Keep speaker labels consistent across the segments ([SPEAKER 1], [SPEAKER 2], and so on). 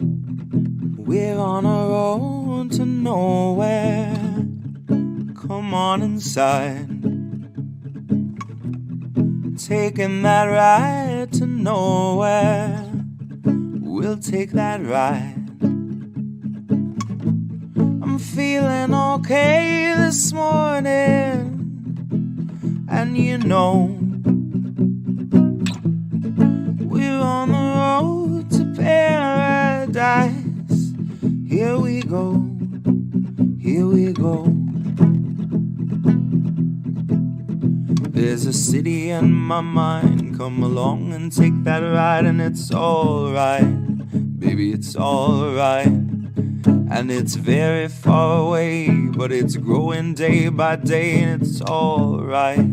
[SPEAKER 1] We're on a road to nowhere. Come on inside. Taking that ride to nowhere. We'll take that ride. I'm feeling okay this morning. And you know, we're on the road to paradise. Here we go, here we go. There's a city in my mind. Come along and take that ride, and it's alright, baby, it's alright. And it's very far away, but it's growing day by day, and it's alright,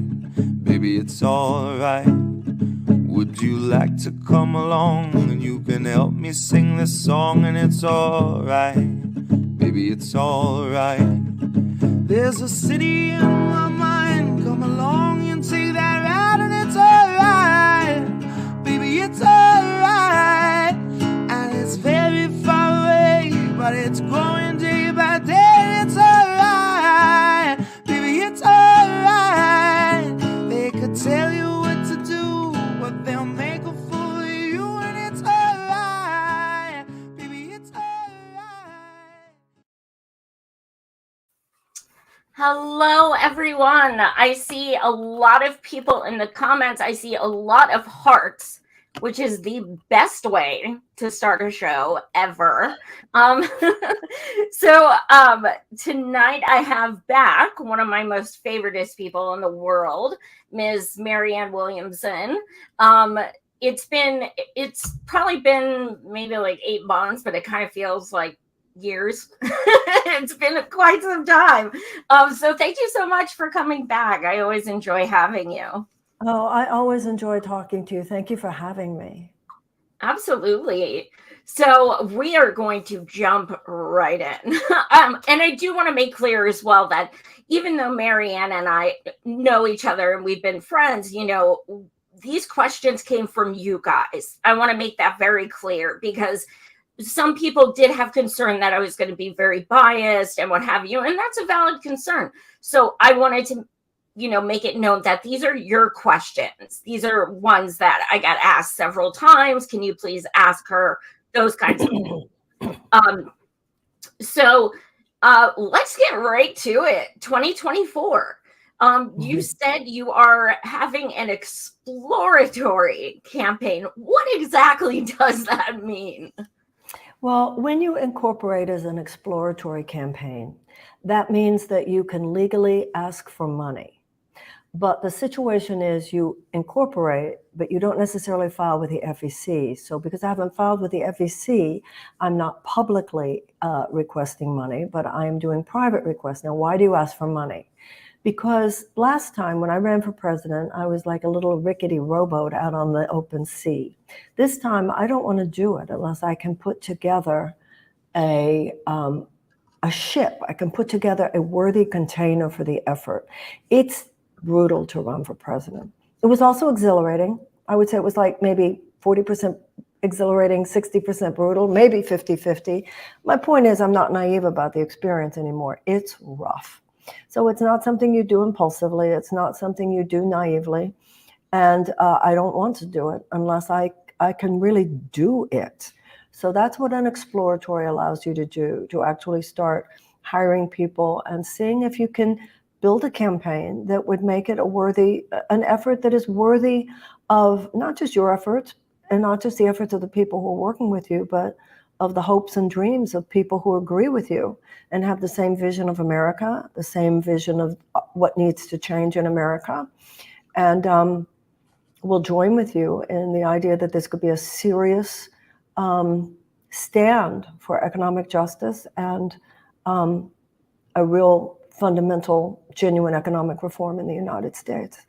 [SPEAKER 1] baby, it's alright. Would you like to come along, and you can help me sing this song, and it's alright, baby, it's alright. There's a city in my mind. Come along and take that ride, and it's alright, baby, it's alright. And it's very far away, but it's growing day by day. It's alright, baby, it's alright. They could tell you what to do, but they'll make a fool of you, and it's alright, baby, it's alright.
[SPEAKER 2] Hello, everyone. I see a lot of people in the comments. I see a lot of hearts, which is the best way to start a show ever. So tonight I have back one of my most favoritist people in the world, Ms. Marianne Williamson. It's probably been maybe like 8 months, but it kind of feels like years. It's been quite some time. So thank you so much for coming back. I always enjoy having you.
[SPEAKER 3] Oh, I always enjoy talking to you. Thank you for having me.
[SPEAKER 2] Absolutely. So we are going to jump right in. And I do want to make clear as well that even though Marianne and I know each other and we've been friends, you know, these questions came from you guys. I want to make that very clear, because some people did have concern that I was going to be very biased and what have you, and that's a valid concern. So I wanted to, you know, make it known that these are your questions. These are ones that I got asked several times. Can you please ask her? Those kinds of things. So let's get right to it. 2024. You said you are having an exploratory campaign. What exactly does that mean?
[SPEAKER 3] Well, when you incorporate as an exploratory campaign, that means that you can legally ask for money. But the situation is you incorporate, but you don't necessarily file with the FEC. So because I haven't filed with the FEC, I'm not publicly requesting money, but I am doing private requests. Now, why do you ask for money? Because last time when I ran for president, I was like a little rickety rowboat out on the open sea. This time, I don't want to do it unless I can put together a ship. I can put together a worthy container for the effort. It's brutal to run for president. It was also exhilarating. I would say it was like maybe 40% exhilarating, 60% brutal, maybe 50-50. My point is, I'm not naive about the experience anymore. It's rough. So it's not something you do impulsively. It's not something you do naively. And I don't want to do it unless I can really do it. So that's what an exploratory allows you to do, to actually start hiring people and seeing if you can build a campaign that would make it an effort that is worthy of not just your efforts and not just the efforts of the people who are working with you, but of the hopes and dreams of people who agree with you and have the same vision of America, the same vision of what needs to change in America. And will join with you in the idea that this could be a serious stand for economic justice and a real fundamental, genuine economic reform in the United States.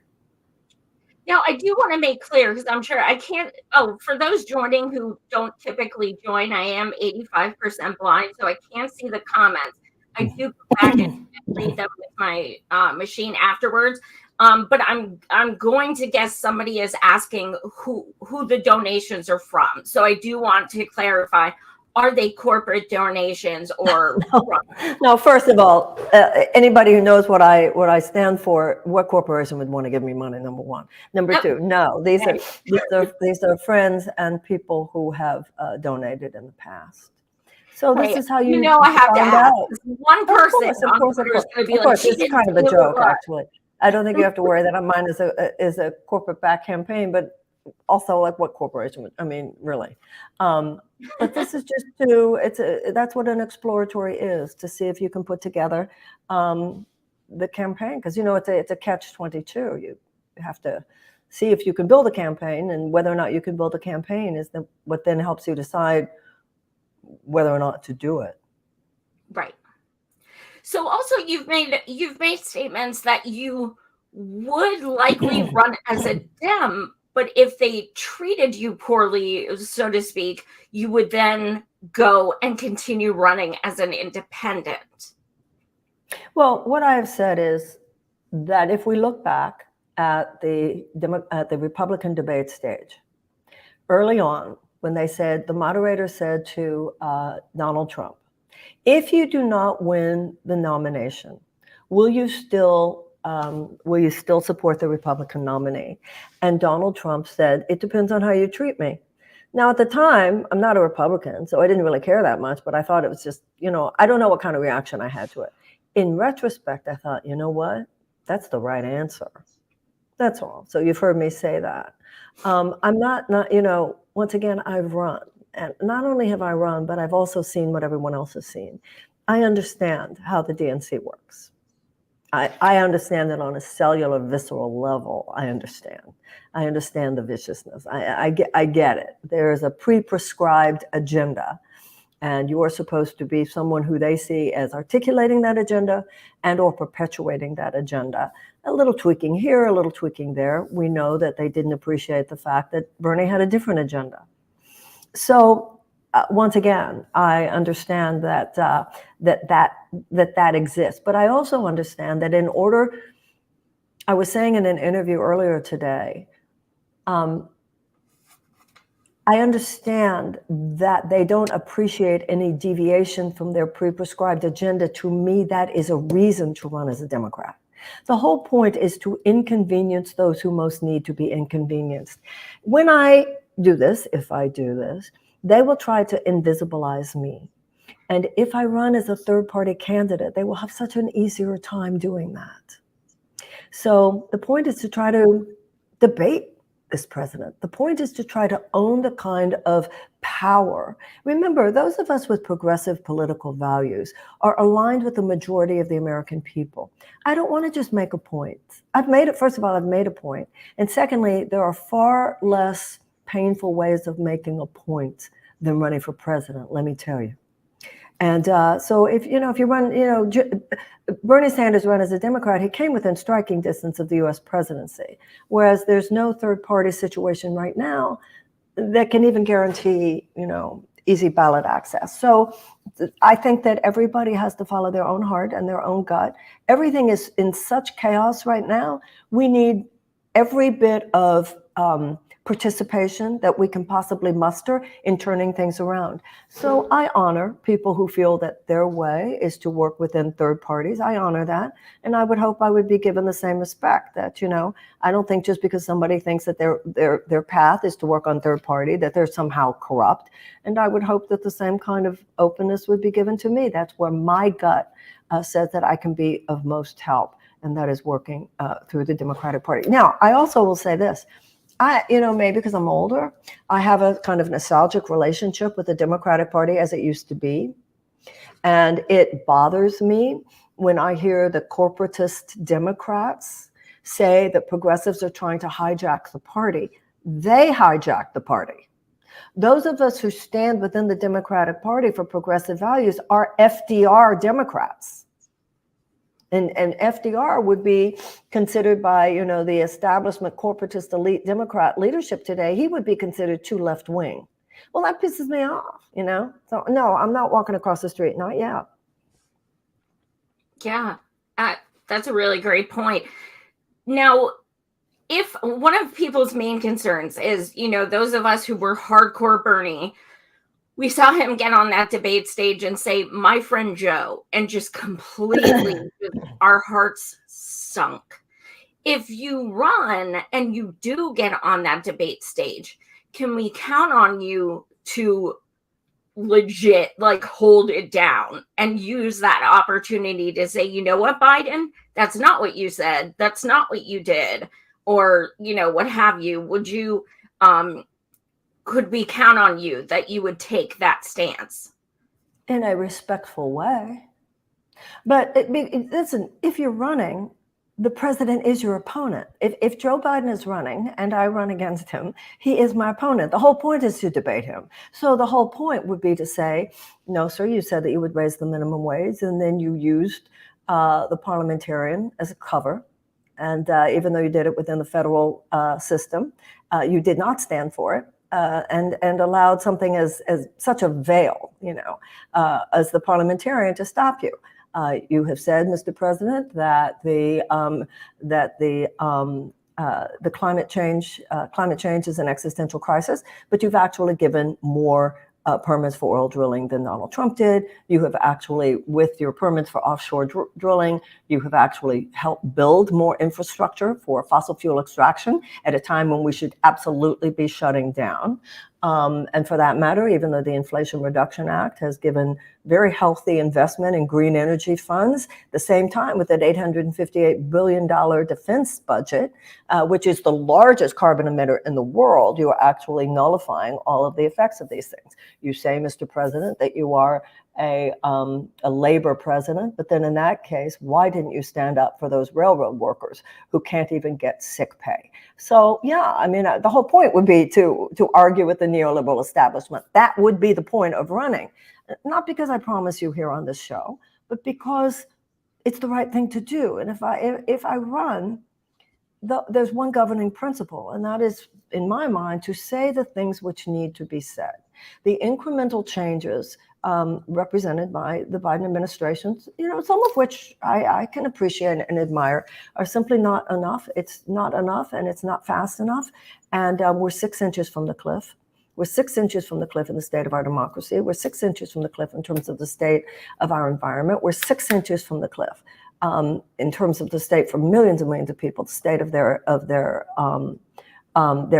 [SPEAKER 2] Now, I do want to make clear, because I'm sure I can't, for those joining who don't typically join, I am 85% blind, so I can't see the comments. I do go back and read them with my machine afterwards. But I'm going to guess somebody is asking who the donations are from. So I do want to clarify, are they corporate donations or?
[SPEAKER 3] No, first of all, anybody who knows what I stand for, what corporation would want to give me money? Number one. Number two, no, these are friends and people who have donated in the past. So this is how you
[SPEAKER 2] I have to
[SPEAKER 3] find
[SPEAKER 2] ask.
[SPEAKER 3] out.
[SPEAKER 2] One person
[SPEAKER 3] Of course,
[SPEAKER 2] on Twitter is going to be like, she
[SPEAKER 3] it's kind of a joke, actually. I don't think you have to worry that mine is a corporate backed campaign, but also like what corporation would, I mean, really. But this is just that's what an exploratory is, to see if you can put together the campaign, because it's a catch-22. You have to see if you can build a campaign, and whether or not you can build a campaign is what then helps you decide whether or not to do it.
[SPEAKER 2] Right. So also you've made statements that you would likely run as a Dem, but if they treated you poorly, so to speak, you would then go and continue running as an independent.
[SPEAKER 3] Well, what I have said is that if we look back at the Republican debate stage, early on, when the moderator said to Donald Trump, if you do not win the nomination, will you still support the Republican nominee? And Donald Trump said, it depends on how you treat me. Now, at the time, I'm not a Republican, so I didn't really care that much, but I thought it was just, I don't know what kind of reaction I had to it. In retrospect, I thought, you know what? That's the right answer. That's all. So you've heard me say that. I'm not, once again, I've run. And not only have I run, but I've also seen what everyone else has seen. I understand how the DNC works. I understand it on a cellular, visceral level. I understand the viciousness. I get it. There is a pre-prescribed agenda, and you are supposed to be someone who they see as articulating that agenda and or perpetuating that agenda. A little tweaking here, a little tweaking there. We know that they didn't appreciate the fact that Bernie had a different agenda. So once again, I understand that that exists, but I also understand that I was saying in an interview earlier today, I understand that they don't appreciate any deviation from their pre-prescribed agenda. To me, that is a reason to run as a Democrat. The whole point is to inconvenience those who most need to be inconvenienced. When I do this, if I do this, they will try to invisibilize me. And if I run as a third-party candidate, they will have such an easier time doing that. So the point is to try to debate this president. The point is to try to own the kind of power. Remember, those of us with progressive political values are aligned with the majority of the American people. I don't want to just make a point. First of all, I've made a point. And secondly, there are far less painful ways of making a point than running for president, let me tell you. And so if you run, Bernie Sanders ran as a Democrat, he came within striking distance of the US presidency, whereas there's no third party situation right now that can even guarantee, easy ballot access. So I think that everybody has to follow their own heart and their own gut. Everything is in such chaos right now. We need every bit of participation that we can possibly muster in turning things around. So I honor people who feel that their way is to work within third parties. I honor that. And I would hope I would be given the same respect that, I don't think just because somebody thinks that their path is to work on third party, that they're somehow corrupt. And I would hope that the same kind of openness would be given to me. That's where my gut says that I can be of most help. And that is working through the Democratic Party. Now, I also will say this. Maybe because I'm older, I have a kind of nostalgic relationship with the Democratic Party as it used to be. And it bothers me when I hear the corporatist Democrats say that progressives are trying to hijack the party. They hijack the party. Those of us who stand within the Democratic Party for progressive values are FDR Democrats. And FDR would be considered by, the establishment corporatist elite Democrat leadership today, he would be considered too left wing. Well, that pisses me off, So no, I'm not walking across the street, not yet.
[SPEAKER 2] Yeah, that's a really great point. Now, if one of people's main concerns is, those of us who were hardcore Bernie, we saw him get on that debate stage and say, "My friend Joe," and just completely, our hearts sunk. If you run and you do get on that debate stage, can we count on you to legit like hold it down and use that opportunity to say, you know what, Biden, that's not what you said, that's not what you did, or what have you? Would you could we count on you that you would take that stance
[SPEAKER 3] in a respectful way? But listen, if you're running, the president is your opponent. If Joe Biden is running and I run against him, he is my opponent. The whole point is to debate him. So the whole point would be to say, no, sir, you said that you would raise the minimum wage, and then you used the parliamentarian as a cover. And even though you did it within the federal system, you did not stand for it. And allowed something as such a veil, as the parliamentarian to stop you. You have said, Mr. President, that the climate change is an existential crisis, but you've actually given more permits for oil drilling than Donald Trump did. You have actually, with your permits for offshore drilling, you have actually helped build more infrastructure for fossil fuel extraction at a time when we should absolutely be shutting down. And for that matter, even though the Inflation Reduction Act has given very healthy investment in green energy funds, at the same time with that $858 billion defense budget, which is the largest carbon emitter in the world, you are actually nullifying all of the effects of these things. You say, Mr. President, that you are a labor president, but then in that case, why didn't you stand up for those railroad workers who can't even get sick pay? So yeah, I mean, the whole point would be to argue with the neoliberal establishment. That would be the point of running, not because I promise you here on this show, but because it's the right thing to do. And if I run, there's one governing principle, and that is, in my mind, to say the things which need to be said. The incremental changes represented by the Biden administration, some of which I can appreciate and admire, are simply not enough. It's not enough, and it's not fast enough. And we're 6 inches from the cliff. We're 6 inches from the cliff in the state of our democracy. We're 6 inches from the cliff in terms of the state of our environment. We're 6 inches from the cliff in terms of the state for millions and millions of people, the state of their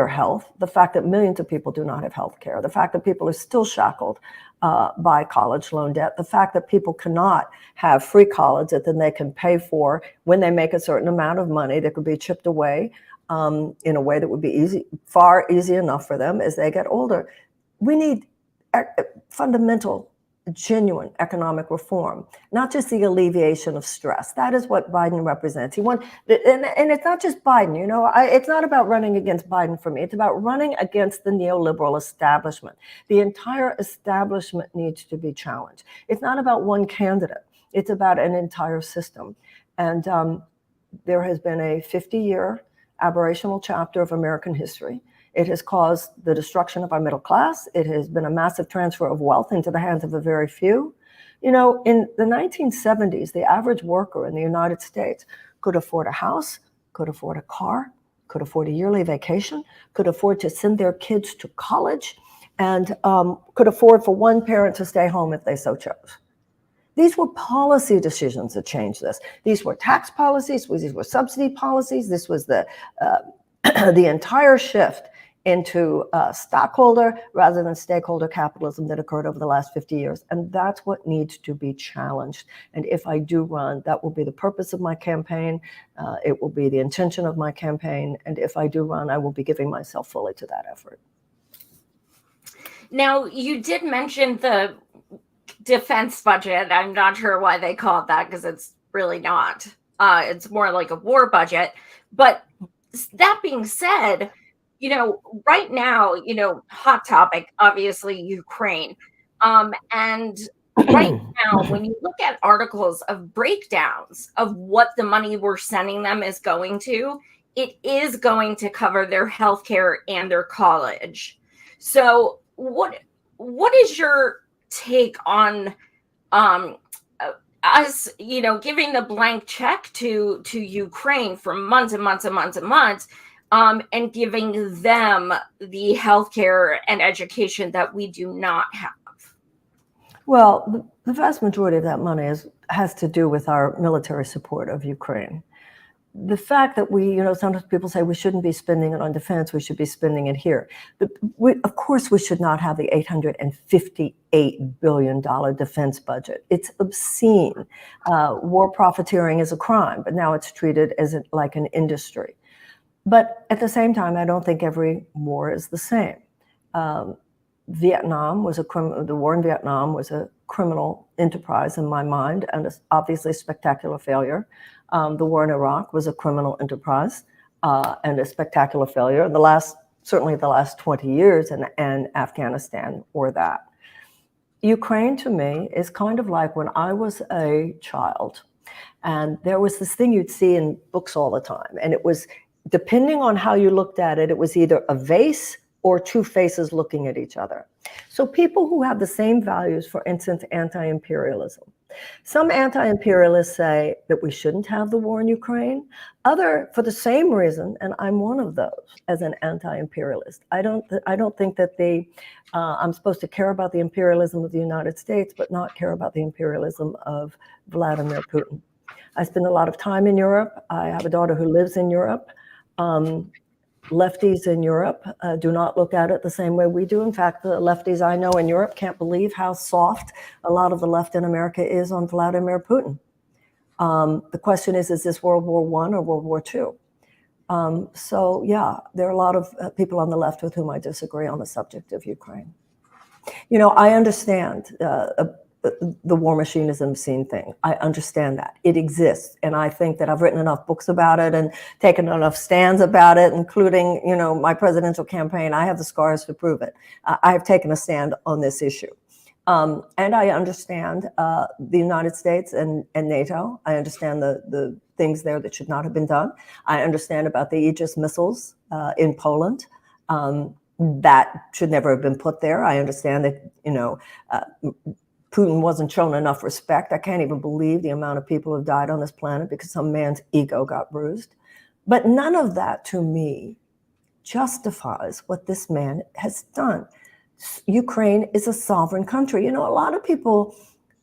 [SPEAKER 3] health, the fact that millions of people do not have health care, the fact that people are still shackled by college loan debt, the fact that people cannot have free college that then they can pay for when they make a certain amount of money that could be chipped away in a way that would be far easy enough for them as they get older. We need fundamental, genuine economic reform, not just the alleviation of stress. That is what Biden represents. And it's not just Biden, it's not about running against Biden for me. It's about running against the neoliberal establishment. The entire establishment needs to be challenged. It's not about one candidate. It's about an entire system. And there has been a 50-year aberrational chapter of American history. It has caused the destruction of our middle class. It has been a massive transfer of wealth into the hands of a very few. In the 1970s, the average worker in the United States could afford a house, could afford a car, could afford a yearly vacation, could afford to send their kids to college, and could afford for one parent to stay home if they so chose. These were policy decisions that changed this. These were tax policies, these were subsidy policies. This was the entire shift into stockholder rather than stakeholder capitalism that occurred over the last 50 years. And that's what needs to be challenged. And if I do run, that will be the purpose of my campaign. It will be the intention of my campaign. And if I do run, I will be giving myself fully to that effort.
[SPEAKER 2] Now, you did mention the defense budget. I'm not sure why they call it that, because it's really not. It's more like a war budget. But that being said, right now, hot topic, obviously, Ukraine. And right now, when you look at articles of breakdowns of what the money we're sending them is going to, it is going to cover their healthcare and their college. So what is your take on us, giving the blank check to Ukraine for months and months and months and months, and giving them the healthcare and education that we do not have?
[SPEAKER 3] Well, the vast majority of that money has to do with our military support of Ukraine. The fact that sometimes people say we shouldn't be spending it on defense, we should be spending it here. But of course, we should not have the $858 billion defense budget. It's obscene. War profiteering is a crime, but now it's treated as like an industry. But at the same time, I don't think every war is the same. The war in Vietnam was a criminal enterprise in my mind, and obviously a spectacular failure. The war in Iraq was a criminal enterprise and a spectacular failure. Certainly the last 20 years and Afghanistan or that. Ukraine to me is kind of like when I was a child, and there was this thing you'd see in books all the time, and it was, depending on how you looked at it, it was either a vase or two faces looking at each other. So people who have the same values, for instance, anti-imperialism. Some anti-imperialists say that we shouldn't have the war in Ukraine. Other, for the same reason, and I'm one of those as an anti-imperialist. I don't think that I'm supposed to care about the imperialism of the United States, but not care about the imperialism of Vladimir Putin. I spend a lot of time in Europe. I have a daughter who lives in Europe. Lefties in Europe do not look at it the same way we do. In fact, the lefties I know in Europe can't believe how soft a lot of the left in America is on Vladimir Putin. The question is this World War I or World War II? So yeah, there are a lot of people on the left with whom I disagree on the subject of Ukraine. I understand the war machine is an obscene thing. I understand that. It exists. And I think that I've written enough books about it and taken enough stands about it, including, my presidential campaign. I have the scars to prove it. I have taken a stand on this issue. And I understand the United States and NATO. I understand the things there that should not have been done. I understand about the Aegis missiles in Poland. That should never have been put there. I understand that, Putin wasn't shown enough respect. I can't even believe the amount of people who died on this planet because some man's ego got bruised. But none of that, to me, justifies what this man has done. Ukraine is a sovereign country. A lot of people,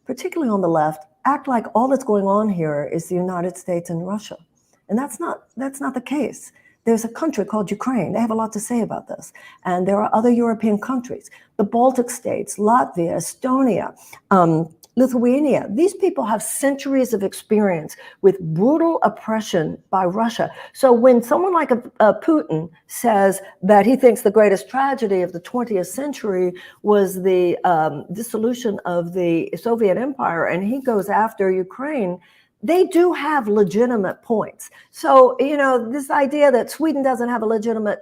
[SPEAKER 3] particularly on the left, act like all that's going on here is the United States and Russia. And that's not the case. There's a country called Ukraine. They have a lot to say about this. And there are other European countries, the Baltic states, Latvia, Estonia, Lithuania. These people have centuries of experience with brutal oppression by Russia. So when someone like Putin says that he thinks the greatest tragedy of the 20th century was the dissolution of the Soviet Empire, and he goes after Ukraine, they do have legitimate points. So, this idea that Sweden doesn't have a legitimate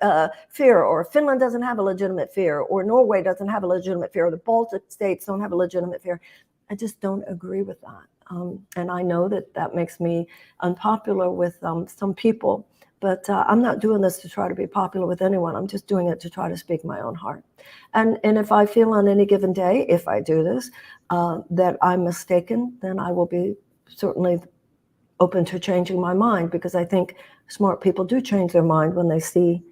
[SPEAKER 3] fear, or Finland doesn't have a legitimate fear, or Norway doesn't have a legitimate fear, or the Baltic states don't have a legitimate fear, I just don't agree with that. And I know that makes me unpopular with some people, but I'm not doing this to try to be popular with anyone. I'm just doing it to try to speak my own heart. And if I feel on any given day, if I do this, that I'm mistaken, then I will be certainly open to changing my mind, because I think smart people do change their mind when they see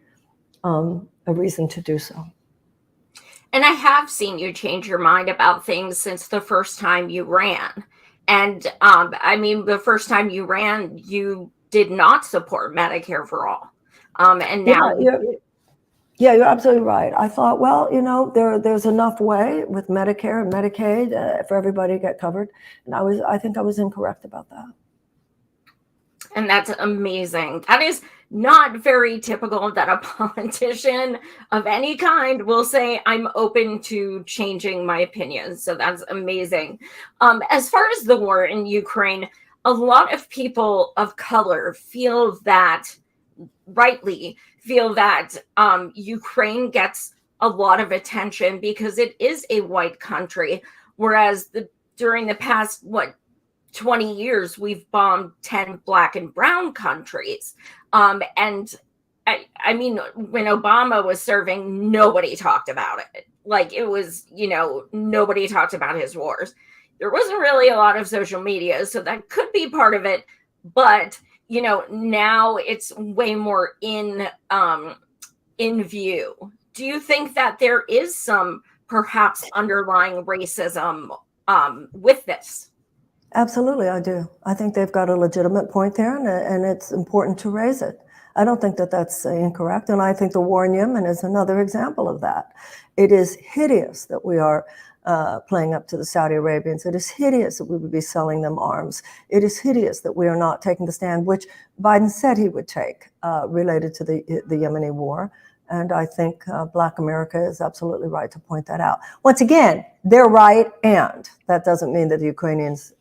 [SPEAKER 3] a reason to do so.
[SPEAKER 2] And I have seen you change your mind about things since the first time you ran. And the first time you ran, you did not support Medicare for all. And now
[SPEAKER 3] Yeah, you're absolutely right. I thought, well, there's enough way with Medicare and Medicaid for everybody to get covered. And I think I was incorrect about that.
[SPEAKER 2] And that's amazing. That is not very typical that a politician of any kind will say, I'm open to changing my opinions. So that's amazing. As far as the war in Ukraine, a lot of people of color rightly feel that Ukraine gets a lot of attention because it is a white country, whereas during the past, 20 years, we've bombed 10 black and brown countries. And I mean, when Obama was serving, nobody talked about it. Like, it was, nobody talked about his wars. There wasn't really a lot of social media, so that could be part of it. But, now it's way more in view. Do you think that there is some perhaps underlying racism with this.
[SPEAKER 3] Absolutely, I do. I think they've got a legitimate point there, and it's important to raise it. I don't think that that's incorrect, and I think the war in Yemen is another example of that. It is hideous that we are playing up to the Saudi Arabians. It is hideous that we would be selling them arms. It is hideous that we are not taking the stand which Biden said he would take related to the Yemeni war. And I think Black America is absolutely right to point that out. Once again, they're right, and that doesn't mean that the Ukrainians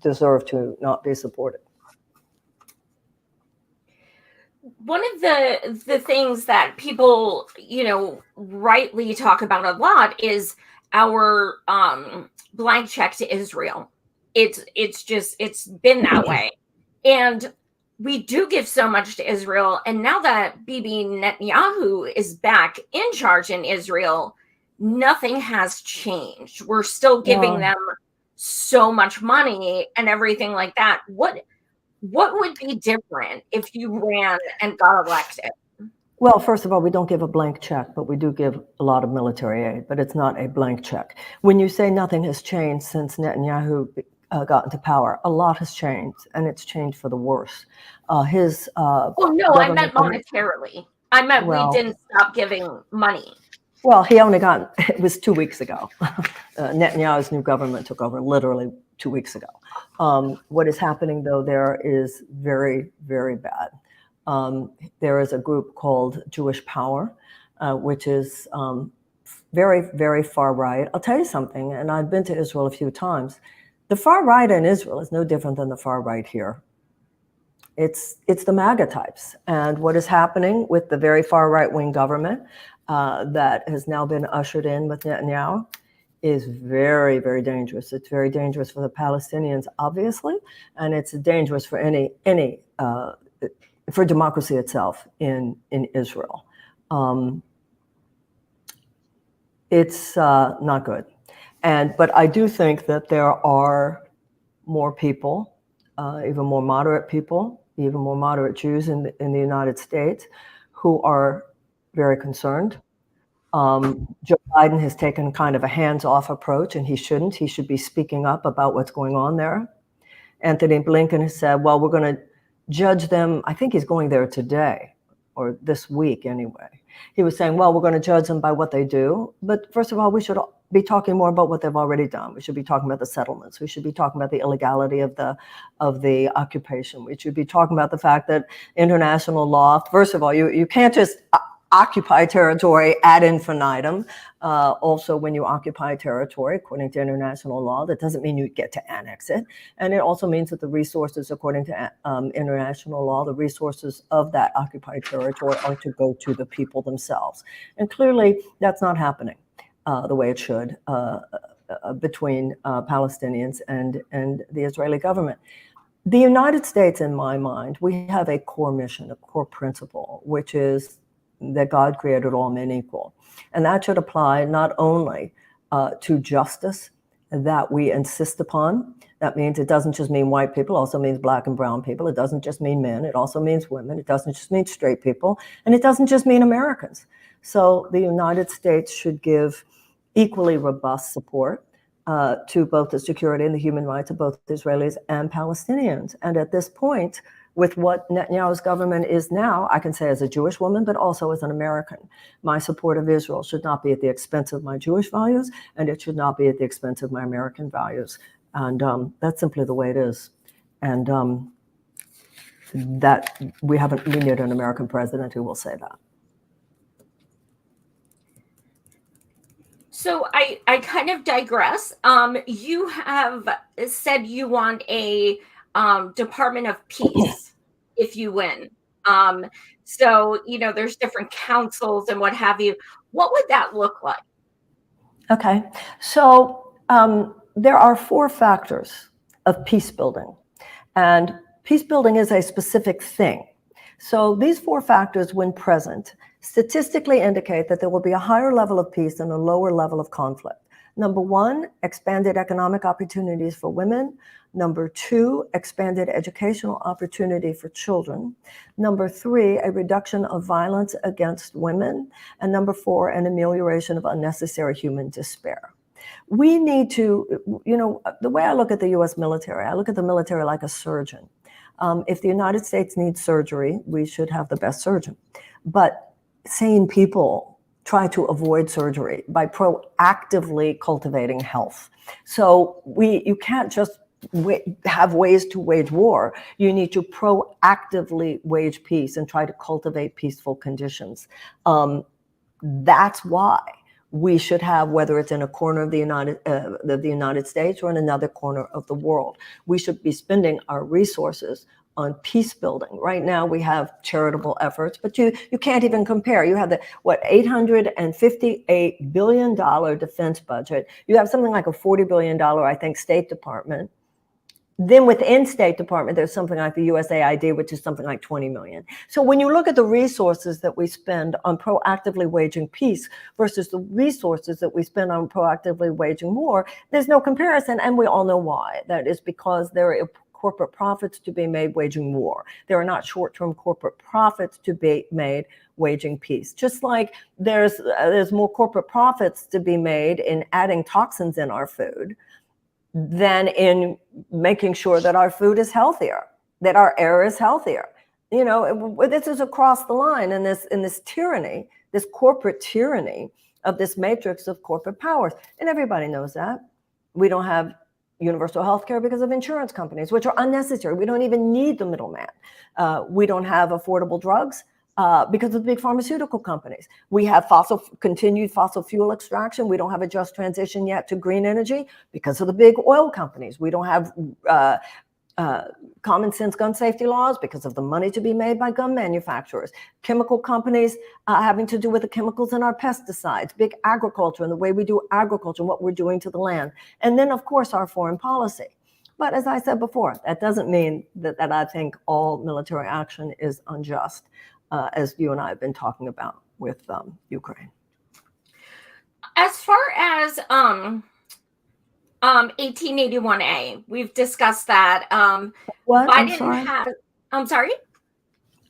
[SPEAKER 3] deserve to not be supported.
[SPEAKER 2] One of the things that people, rightly talk about a lot is our blank check to Israel. It's been that way. And we do give so much to Israel. And now that Bibi Netanyahu is back in charge in Israel, nothing has changed. We're still giving them so much money and everything like that. What would be different if you ran and got elected?
[SPEAKER 3] Well, first of all, we don't give a blank check, but we do give a lot of military aid, but it's not a blank check. When you say nothing has changed since Netanyahu got into power, a lot has changed, and it's changed for the worse.
[SPEAKER 2] Oh, no, I meant monetarily. I meant we didn't stop giving money.
[SPEAKER 3] Well, it was 2 weeks ago. Netanyahu's new government took over literally 2 weeks ago. What is happening, though, there is very, very bad. There is a group called Jewish Power, which is very, very far right. I'll tell you something, and I've been to Israel a few times. The far right in Israel is no different than the far right here. It's the MAGA types. And what is happening with the very far right-wing government that has now been ushered in with Netanyahu is very, very dangerous. It's very dangerous for the Palestinians, obviously, and it's dangerous for for democracy itself in Israel. It's not good. But I do think that there are more people, even more moderate people, even more moderate Jews in the United States who are very concerned. Joe Biden has taken kind of a hands-off approach, and he shouldn't. He should be speaking up about what's going on there. Anthony Blinken has said, well, we're going to judge them. I think he's going there today, or this week anyway. He was saying, well, we're going to judge them by what they do. But first of all, we should be talking more about what they've already done. We should be talking about the settlements. We should be talking about the illegality of the occupation. We should be talking about the fact that international law, first of all, you can't just occupy territory ad infinitum. Also, when you occupy territory, according to international law, that doesn't mean you get to annex it. And it also means that the resources, according to international law, the resources of that occupied territory are to go to the people themselves. And clearly, that's not happening the way it should between Palestinians and the Israeli government. The United States, in my mind, we have a core mission, a core principle, which is that God created all men equal. And that should apply not only to justice that we insist upon. That means it doesn't just mean white people, it also means black and brown people. It doesn't just mean men, it also means women. It doesn't just mean straight people, and it doesn't just mean Americans. So the United States should give equally robust support to both the security and the human rights of both Israelis and Palestinians. And at this point, with what Netanyahu's government is now, I can say as a Jewish woman, but also as an American, my support of Israel should not be at the expense of my Jewish values, and it should not be at the expense of my American values. And that's simply the way it is. And that we need an American president who will say that.
[SPEAKER 2] So I kind of digress. You have said you want a Department of Peace if you win. So, there's different councils and what have you. What would that look like?
[SPEAKER 3] Okay. So there are 4 factors of peace building. And peace building is a specific thing. So these 4 factors, when present, statistically indicate that there will be a higher level of peace and a lower level of conflict. Number 1, expanded economic opportunities for women. Number 2, expanded educational opportunity for children. Number 3, a reduction of violence against women. And number 4, an amelioration of unnecessary human despair. We need to, the way I look at the US military, I look at the military like a surgeon. If the United States needs surgery, we should have the best surgeon. But sane people try to avoid surgery by proactively cultivating health. So you can't just have ways to wage war. You need to proactively wage peace and try to cultivate peaceful conditions. That's why we should have, whether it's in a corner of the United States or in another corner of the world, we should be spending our resources on peace building. Right now we have charitable efforts, but you can't even compare. You have the $858 billion defense budget. You have something like a $40 billion, I think, State Department. Then within State Department, there's something like the USAID, which is something like 20 million. So when you look at the resources that we spend on proactively waging peace versus the resources that we spend on proactively waging war, there's no comparison. And we all know why. That is because there are corporate profits to be made waging war. There are not short-term corporate profits to be made waging peace. Just like there's more corporate profits to be made in adding toxins in our food than in making sure that our food is healthier, that our air is healthier. This is across the line in this tyranny, this corporate tyranny of this matrix of corporate powers. And everybody knows that. We don't have universal health care because of insurance companies, which are unnecessary. We don't even need the middleman. We don't have affordable drugs because of the big pharmaceutical companies. We have continued fossil fuel extraction. We don't have a just transition yet to green energy because of the big oil companies. We don't have common sense gun safety laws because of the money to be made by gun manufacturers. Chemical companies having to do with the chemicals in our pesticides, big agriculture and the way we do agriculture and what we're doing to the land. And then, of course, our foreign policy. But as I said before, that doesn't mean that I think all military action is unjust, as you and I have been talking about with Ukraine.
[SPEAKER 2] As far as 1881A, we've discussed that.
[SPEAKER 3] What?
[SPEAKER 2] I'm sorry?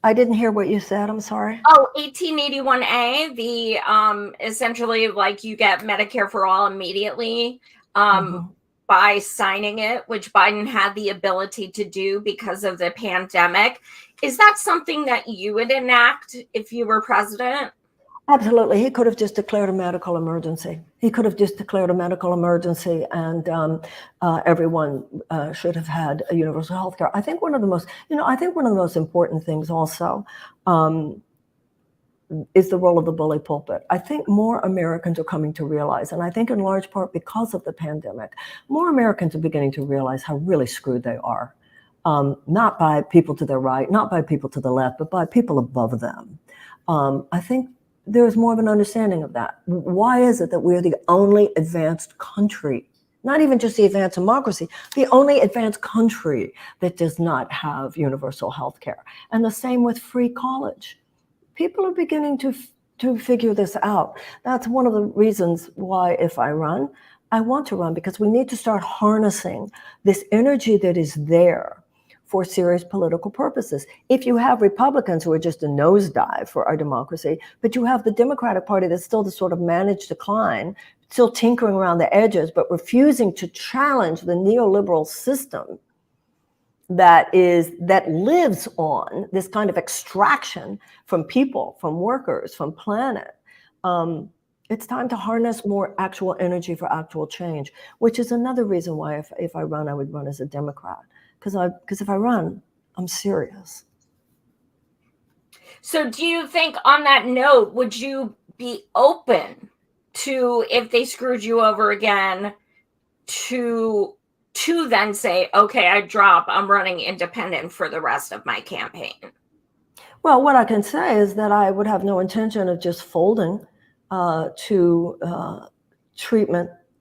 [SPEAKER 3] I didn't hear what you said. I'm sorry.
[SPEAKER 2] Oh, 1881A, the essentially like you get Medicare for all immediately by signing it, which Biden had the ability to do because of the pandemic. Is that something that you would enact if you were president?
[SPEAKER 3] Absolutely. He could have just declared a medical emergency. And everyone should have had a universal health care. I think one of the most important things also is the role of the bully pulpit. I think more Americans are coming to realize, and I think in large part because of the pandemic, more Americans are beginning to realize how really screwed they are. Not by people to their right, not by people to the left, but by people above them. I think there's more of an understanding of that. Why is it that we're the only advanced country, not even just the advanced democracy, the only advanced country that does not have universal health care? And the same with free college. People are beginning to figure this out. That's one of the reasons why if I run, I want to run, because we need to start harnessing this energy that is there for serious political purposes. If you have Republicans who are just a nosedive for our democracy, but you have the Democratic Party that's still the sort of managed decline, still tinkering around the edges, but refusing to challenge the neoliberal system that lives on this kind of extraction from people, from workers, from planet. It's time to harness more actual energy for actual change, which is another reason why if I run, I would run as a Democrat. Because if I run, I'm serious.
[SPEAKER 2] So do you think, on that note, would you be open to, if they screwed you over again, to then say, okay, I'm running independent for the rest of my campaign?
[SPEAKER 3] Well, what I can say is that I would have no intention of just folding to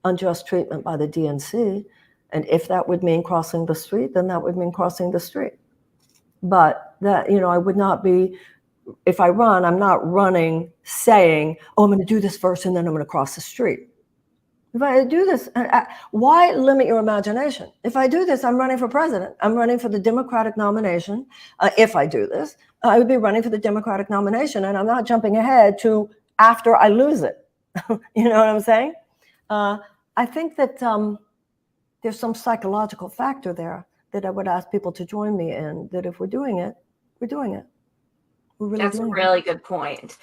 [SPEAKER 3] unjust treatment by the DNC. And if that would mean crossing the street, then that would mean crossing the street. But that, I would not be, if I run, I'm not running saying, oh, I'm going to do this first and then I'm going to cross the street. If I do this, why limit your imagination? If I do this, I'm running for president. I'm running for the Democratic nomination. If I do this, I would be running for the Democratic nomination, and I'm not jumping ahead to after I lose it. You know what I'm saying? I think that there's some psychological factor there that I would ask people to join me in, that if we're doing it, we're doing it. We're really
[SPEAKER 2] That's a
[SPEAKER 3] doing it.
[SPEAKER 2] really good point.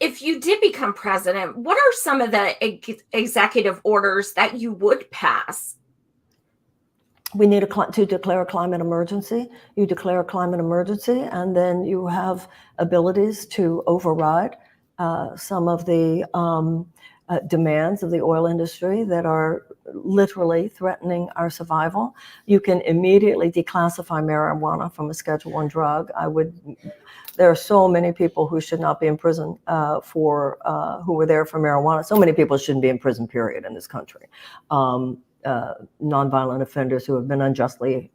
[SPEAKER 2] If you did become president, what are some of the executive orders that you would pass?
[SPEAKER 3] We need to declare a climate emergency. You declare a climate emergency, and then you have abilities to override some of the demands of the oil industry that are literally threatening our survival. You can immediately declassify marijuana from a Schedule I drug. There are so many people who should not be in prison who were there for marijuana. So many people shouldn't be in prison, period, in this country. Nonviolent offenders who have been unjustly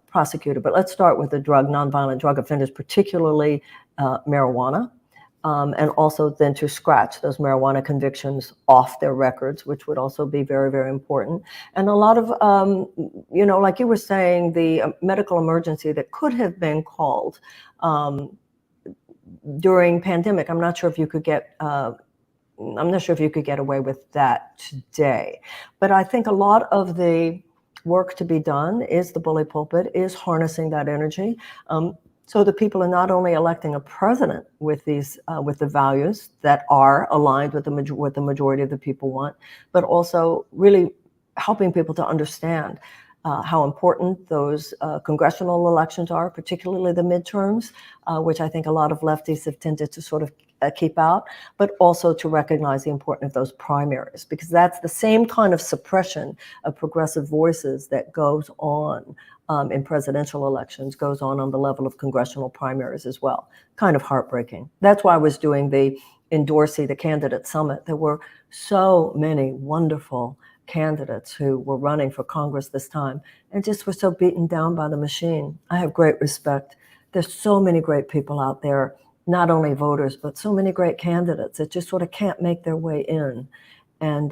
[SPEAKER 3] prosecuted. But let's start with the nonviolent drug offenders, particularly marijuana. And also then to scratch those marijuana convictions off their records, which would also be very, very important. And a lot of, like you were saying, the medical emergency that could have been called during pandemic. I'm not sure if you could get away with that today. But I think a lot of the work to be done is the bully pulpit, is harnessing that energy. So the people are not only electing a president with the values that are aligned with what the majority of the people want, but also really helping people to understand how important those congressional elections are, particularly the midterms, which I think a lot of lefties have tended to sort of keep out, but also to recognize the importance of those primaries, because that's the same kind of suppression of progressive voices that goes on in presidential elections, goes on the level of congressional primaries as well. Kind of heartbreaking. That's why I was doing the candidate summit. There were so many wonderful candidates who were running for Congress this time and just were so beaten down by the machine. I have great respect. There's so many great people out there, not only voters, but so many great candidates that just sort of can't make their way in. And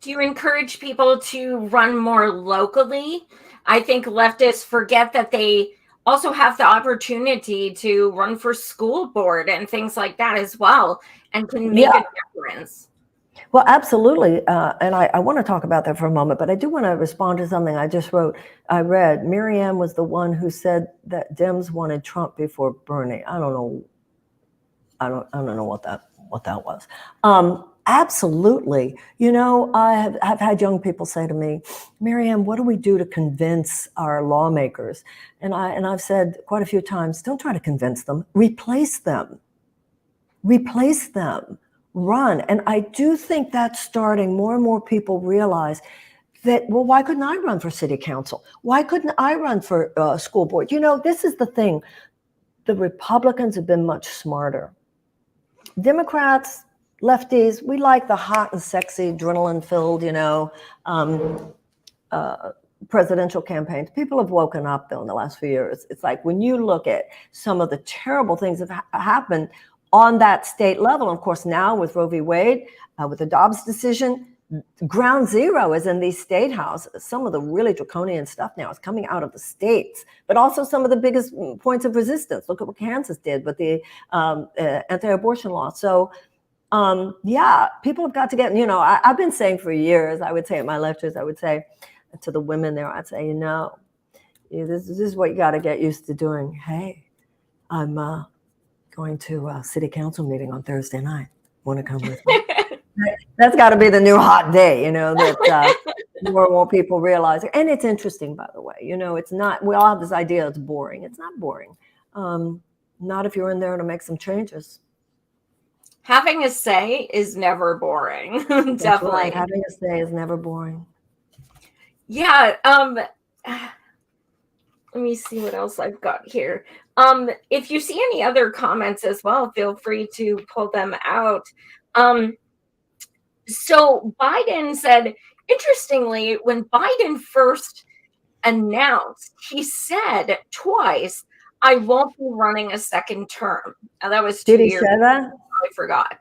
[SPEAKER 2] do you encourage people to run more locally? I think leftists forget that they also have the opportunity to run for school board and things like that as well, and can make a difference.
[SPEAKER 3] Well, absolutely. And I want to talk about that for a moment, but I do want to respond to something I just read. MARIANNE was the one who said that Dems wanted Trump before Bernie. I don't know what that was. Absolutely. I have had young people say to me, "MARIANNE, what do we do to convince our lawmakers?" And I've said quite a few times, don't try to convince them, replace them. Run. And I do think that's starting. More and more people realize that, well, why couldn't I run for city council? Why couldn't I run for school board? This is the thing. The Republicans have been much smarter. Democrats, lefties, we like the hot and sexy, adrenaline-filled, presidential campaigns. People have woken up, though, in the last few years. It's like when you look at some of the terrible things that have happened on that state level. Of course, now with Roe v. Wade, with the Dobbs decision, ground zero is in these state houses. Some of the really draconian stuff now is coming out of the states, but also some of the biggest points of resistance. Look at what Kansas did with the anti-abortion law. So, people have got to get, I've been saying for years, I would say at my lectures, I would say to the women there, I'd say, this is what you got to get used to doing. Hey, I'm going to a city council meeting on Thursday night. Want to come with me? That's got to be the new hot day, that more and more people realize. And it's interesting, by the way. It's not, we all have this idea it's boring. It's not boring. Not if you're in there to make some changes.
[SPEAKER 2] Having a say is never boring. Definitely.
[SPEAKER 3] Right. Having a say is never boring.
[SPEAKER 2] Yeah. Let me see what else I've got here. If you see any other comments as well, feel free to pull them out. So Biden said, interestingly, when Biden first announced, he said twice, "I won't be running a second term." Now that was 2 years.
[SPEAKER 3] Did he say that?
[SPEAKER 2] I forgot.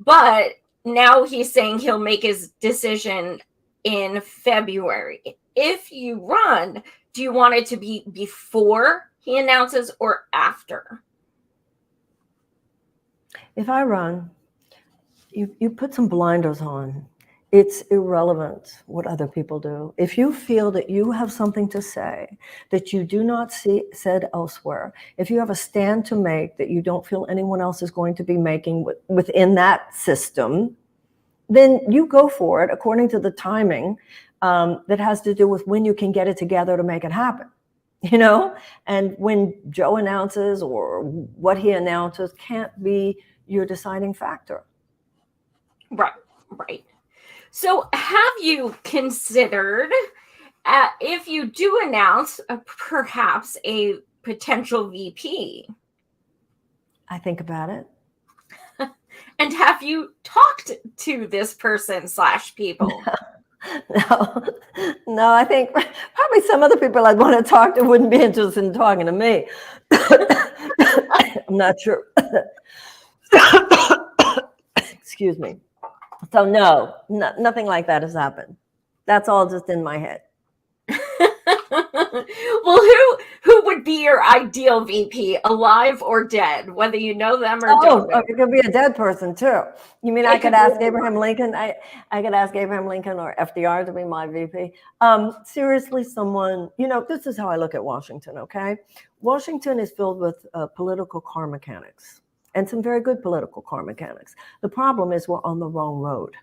[SPEAKER 2] But now he's saying he'll make his decision in February. If you run, do you want it to be before he announces or after?
[SPEAKER 3] If I run, You put some blinders on. It's irrelevant what other people do. If you feel that you have something to say that you do not see said elsewhere, if you have a stand to make that you don't feel anyone else is going to be making within that system, then you go for it according to the timing that has to do with when you can get it together to make it happen. And when Joe announces or what he announces can't be your deciding factor.
[SPEAKER 2] Right. So have you considered, if you do announce perhaps a potential VP?
[SPEAKER 3] I think about it.
[SPEAKER 2] And have you talked to this person / people?
[SPEAKER 3] No, I think probably some other people I'd want to talk to wouldn't be interested in talking to me. I'm not sure. Excuse me. So no, nothing like that has happened. That's all just in my head.
[SPEAKER 2] Well, who would be your ideal VP, alive or dead, whether you know them or don't?
[SPEAKER 3] Oh, it could be a dead person too. You mean I could ask Abraham Lincoln? I could ask Abraham Lincoln or FDR to be my VP. Seriously, someone, this is how I look at Washington, okay? Washington is filled with political car mechanics and some very good political car mechanics. The problem is we're on the wrong road.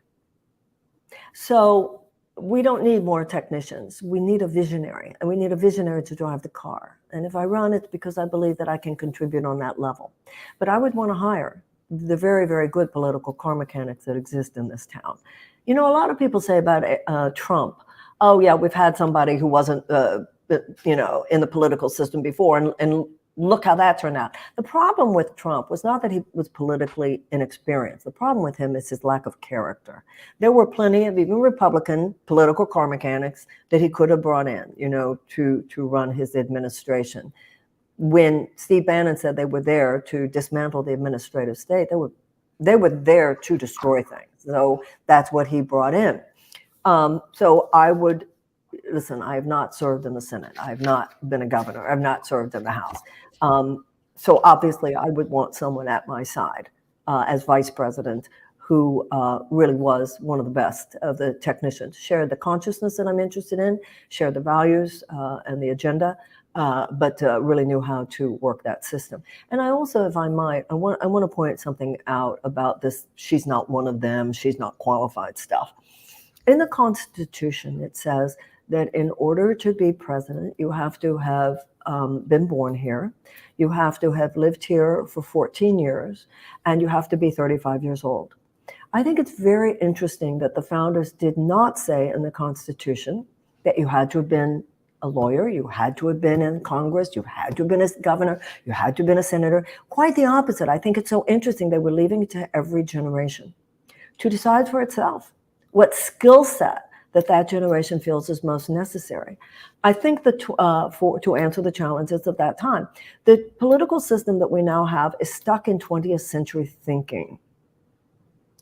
[SPEAKER 3] So we don't need more technicians. We need a visionary, and we need a visionary to drive the car. And if I run, it's because I believe that I can contribute on that level. But I would want to hire the very, very good political car mechanics that exist in this town. A lot of people say about Trump, oh yeah, we've had somebody who wasn't, in the political system before, and look how that turned out. The problem with Trump was not that he was politically inexperienced. The problem with him is his lack of character. There were plenty of even Republican political car mechanics that he could have brought in, to run his administration. When Steve Bannon said they were there to dismantle the administrative state, they were there to destroy things. So that's what he brought in. So I would, listen, I have not served in the Senate. I have not been a governor. I've not served in the House. So obviously I would want someone at my side as vice president who really was one of the best of the technicians, shared the consciousness that I'm interested in, shared the values and the agenda, but really knew how to work that system. And I also, if I might, I want to point something out about this, she's not one of them, she's not qualified stuff. In the Constitution, it says that in order to be president, you have to have been born here, you have to have lived here for 14 years, and you have to be 35 years old. I think it's very interesting that the founders did not say in the Constitution that you had to have been a lawyer, you had to have been in Congress, you had to have been a governor, you had to have been a senator. Quite the opposite. I think it's so interesting they were leaving it to every generation to decide for itself what skill set that generation feels is most necessary. I think that to answer the challenges of that time, the political system that we now have is stuck in 20th century thinking.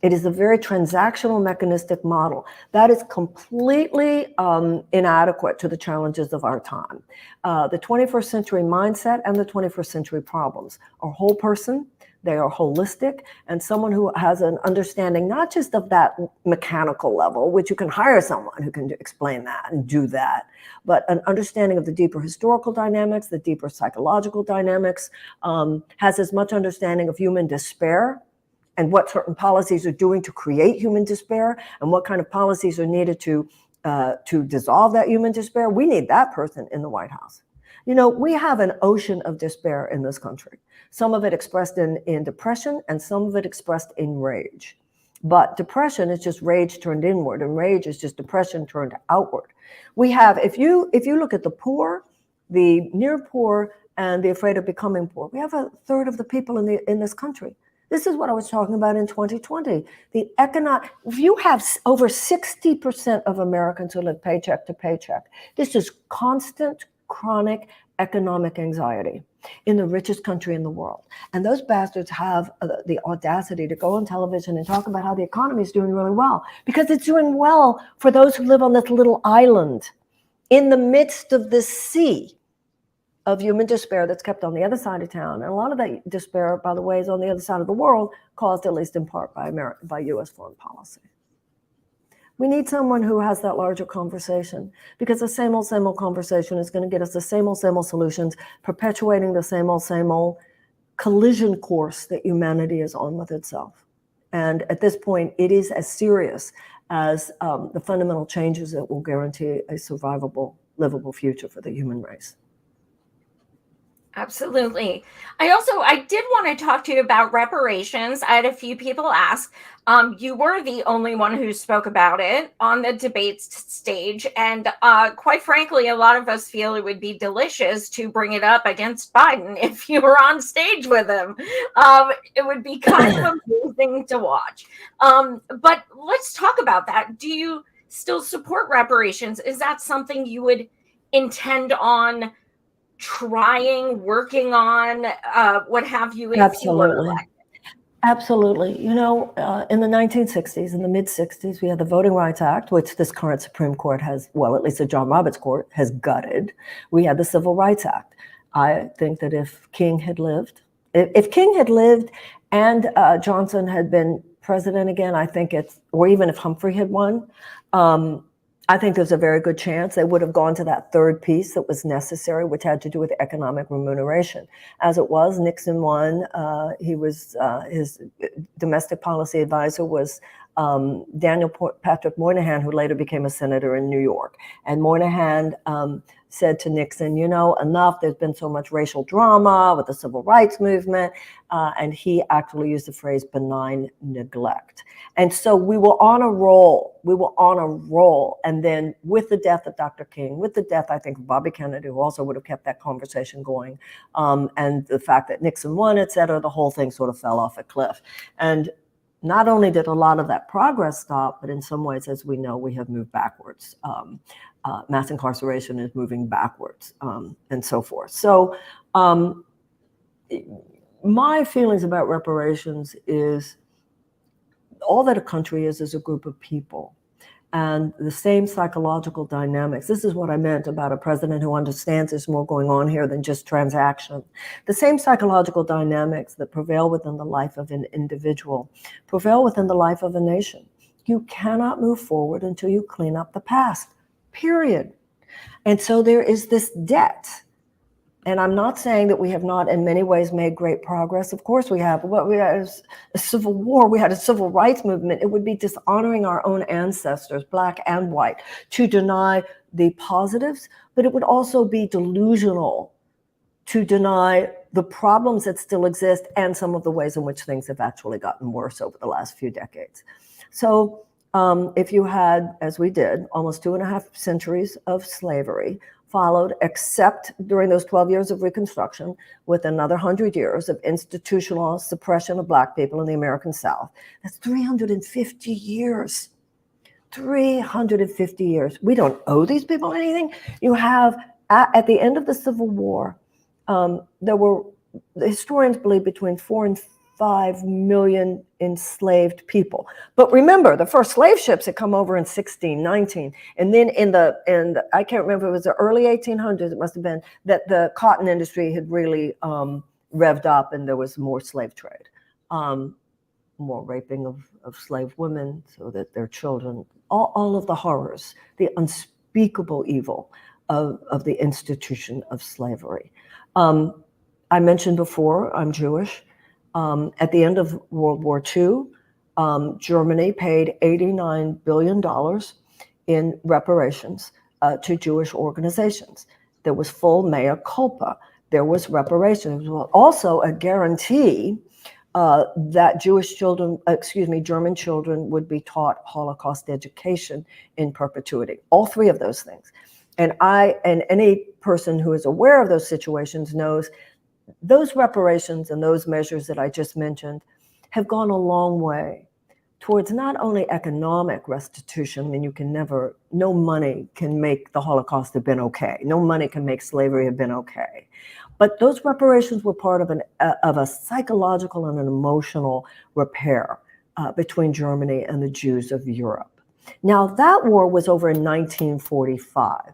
[SPEAKER 3] It is a very transactional, mechanistic model that is completely inadequate to the challenges of our time. The 21st century mindset and the 21st century problems are whole person, they are holistic, and someone who has an understanding not just of that mechanical level, which you can hire someone who can explain that and do that, but an understanding of the deeper historical dynamics, the deeper psychological dynamics, has as much understanding of human despair and what certain policies are doing to create human despair and what kind of policies are needed to dissolve that human despair. We need that person in the White House. We have an ocean of despair in this country. Some of it expressed in depression and some of it expressed in rage. But depression is just rage turned inward, and rage is just depression turned outward. We have, if you look at the poor, the near poor, and the afraid of becoming poor, we have a third of the people in this country. This is what I was talking about in 2020. If you have over 60% of Americans who live paycheck to paycheck, this is constant, chronic economic anxiety in the richest country in the world. And those bastards have the audacity to go on television and talk about how the economy is doing really well, because it's doing well for those who live on this little island in the midst of the sea. of human despair that's kept on the other side of town. And a lot of that despair, by the way, is on the other side of the world, caused at least in part by US foreign policy. We need someone who has that larger conversation, because the same old conversation is going to get us the same old solutions, perpetuating the same old collision course that humanity is on with itself. And at this point, it is as serious as the fundamental changes that will guarantee a survivable, livable future for the human race.
[SPEAKER 2] Absolutely. I did want to talk to you about reparations. I had a few people ask. You were the only one who spoke about it on the debate stage. And quite frankly, a lot of us feel it would be delicious to bring it up against Biden if you were on stage with him. It would be kind of amazing to watch. But let's talk about that. Do you still support reparations? Is that something you would intend on working on, what have you?
[SPEAKER 3] Absolutely. Absolutely. You know, in the 1960s, in the mid-60s, we had the Voting Rights Act, which this current Supreme Court has, well, at least the John Roberts Court has gutted. We had the Civil Rights Act. I think that if King had lived and Johnson had been president again, I think or even if Humphrey had won, I think there's a very good chance they would have gone to that third piece that was necessary, which had to do with economic remuneration. As it was, Nixon won. His domestic policy advisor was Daniel Patrick Moynihan, who later became a senator in New York. And Moynihan said to Nixon, you know, enough, there's been so much racial drama with the civil rights movement. And he actually used the phrase benign neglect. And so we were on a roll. And then with the death of Dr. King, with the death, I think, of Bobby Kennedy, who also would have kept that conversation going, and the fact that Nixon won, et cetera, the whole thing sort of fell off a cliff. And not only did a lot of that progress stop, but in some ways, as we know, we have moved backwards. Mass incarceration is moving backwards, and so forth. So my feelings about reparations is all that a country is a group of people. And the same psychological dynamics. This is what I meant about a president who understands there's more going on here than just transaction. The same psychological dynamics that prevail within the life of an individual prevail within the life of a nation. You cannot move forward until you clean up the past, period. And so there is this debt. And I'm not saying that we have not in many ways made great progress. Of course we have. What we had is a civil war. We had a civil rights movement. It would be dishonoring our own ancestors, Black and white, to deny the positives, but it would also be delusional to deny the problems that still exist and some of the ways in which things have actually gotten worse over the last few decades. So if you had, as we did, almost 2.5 centuries of slavery, followed, except during those 12 years of Reconstruction, with another 100 years of institutional suppression of Black people in the American South. That's 350 years. 350 years. We don't owe these people anything. You have, at the end of the Civil War, there were, the historians believe, between 4 and 5 million enslaved people. But remember, the first slave ships had come over in 1619. And then I can't remember, it was the early 1800s, it must have been, that the cotton industry had really revved up and there was more slave trade. More raping of slave women so that their children, all of the horrors, the unspeakable evil of the institution of slavery. I mentioned before, I'm Jewish. At the end of World War II, Germany paid $89 billion in reparations to Jewish organizations. There was full mea culpa. There was reparations. Also a guarantee that German children would be taught Holocaust education in perpetuity. All three of those things. And any person who is aware of those situations knows those reparations and those measures that I just mentioned have gone a long way towards not only economic restitution. I mean, no money can make the Holocaust have been okay. No money can make slavery have been okay. But those reparations were part of a psychological and an emotional repair between Germany and the Jews of Europe. Now, that war was over in 1945.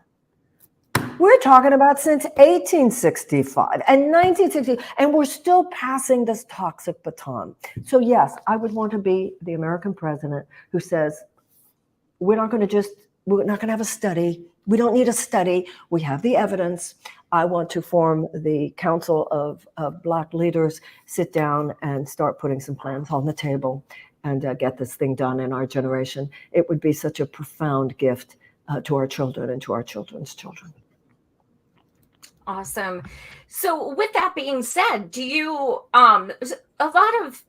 [SPEAKER 3] We're talking about since 1865 and 1960, and we're still passing this toxic baton. So yes, I would want to be the American president who says, we're not going to have a study. We don't need a study. We have the evidence. I want to form the council of Black leaders, sit down and start putting some plans on the table and get this thing done in our generation. It would be such a profound gift to our children and to our children's children.
[SPEAKER 2] Awesome. So with that being said, do you, a lot of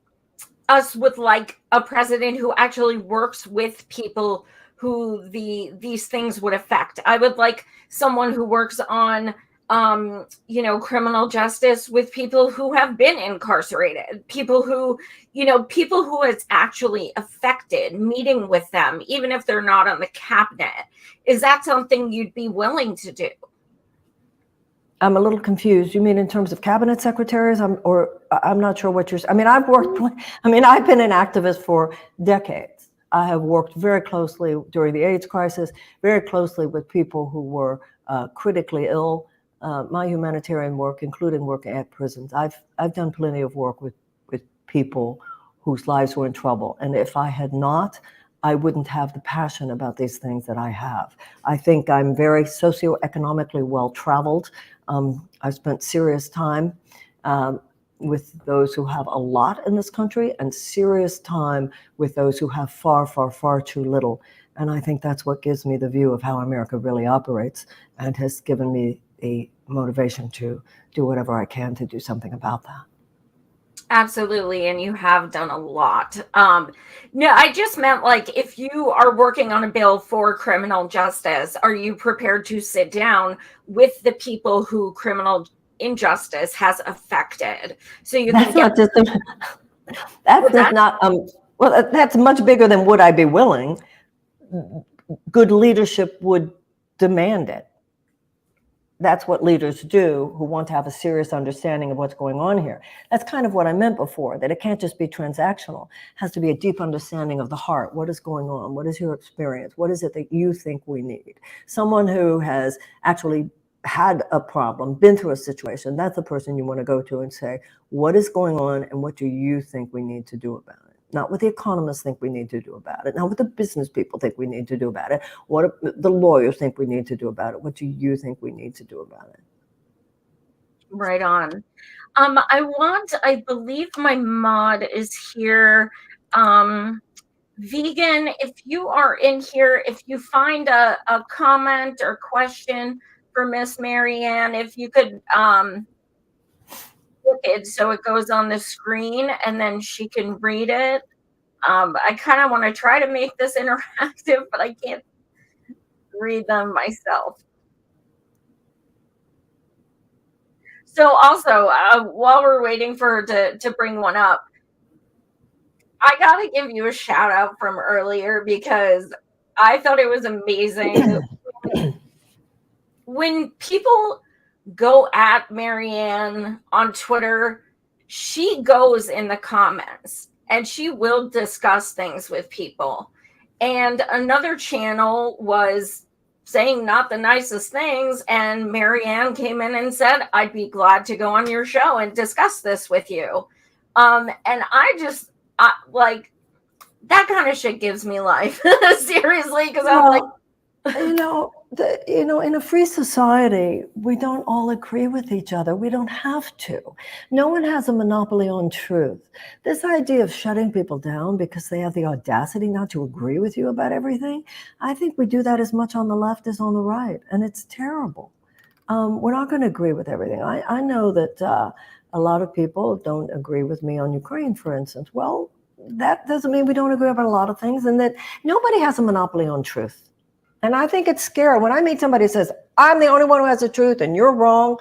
[SPEAKER 2] us would like a president who actually works with people who these things would affect. I would like someone who works on, criminal justice with people who have been incarcerated, people who it's actually affected, meeting with them, even if they're not on the cabinet. Is that something you'd be willing to do?
[SPEAKER 3] I'm a little confused. You mean in terms of cabinet secretaries? I'm not sure what you're. I've been an activist for decades. I have worked very closely during the AIDS crisis, very closely with people who were critically ill. My humanitarian work, including work at prisons. I've done plenty of work with people whose lives were in trouble. And if I had not, I wouldn't have the passion about these things that I have. I think I'm very socioeconomically well-traveled. I've spent serious time with those who have a lot in this country and serious time with those who have far, far, far too little. And I think that's what gives me the view of how America really operates and has given me the motivation to do whatever I can to do something about that.
[SPEAKER 2] Absolutely. And you have done a lot. No, I just meant, like, if you are working on a bill for criminal justice, are you prepared to sit down with the people who criminal injustice has affected? So you
[SPEAKER 3] that's
[SPEAKER 2] can
[SPEAKER 3] not just that's much bigger than would I be willing. Good leadership would demand it. That's what leaders do who want to have a serious understanding of what's going on here. That's kind of what I meant before, that it can't just be transactional. It has to be a deep understanding of the heart. What is going on? What is your experience? What is it that you think we need? Someone who has actually had a problem, been through a situation, that's the person you want to go to and say, what is going on and what do you think we need to do about it? Not what the economists think we need to do about it, not what the business people think we need to do about it, what the lawyers think we need to do about it. What do you think we need to do about it?
[SPEAKER 2] Right on. I believe my mod is here. Vegan, if you are in here, if you find a comment or question for Miss Marianne, if you could it so it goes on the screen and then she can read it. I kind of want to try to make this interactive, but I can't read them myself. So also, while we're waiting for her to bring one up, I gotta give you a shout out from earlier because I thought it was amazing. When people go at Marianne on Twitter, she goes in the comments and she will discuss things with people. And another channel was saying not the nicest things, and Marianne came in and said, I'd be glad to go on your show and discuss this with you. And I like, that kind of shit gives me life. Seriously, because I'm like,
[SPEAKER 3] in a free society, we don't all agree with each other. We don't have to. No one has a monopoly on truth. This idea of shutting people down because they have the audacity not to agree with you about everything, I think we do that as much on the left as on the right, and it's terrible. We're not going to agree with everything. I know that a lot of people don't agree with me on Ukraine, for instance. Well, that doesn't mean we don't agree about a lot of things, and that nobody has a monopoly on truth. And I think it's scary when I meet somebody who says, I'm the only one who has the truth and you're wrong.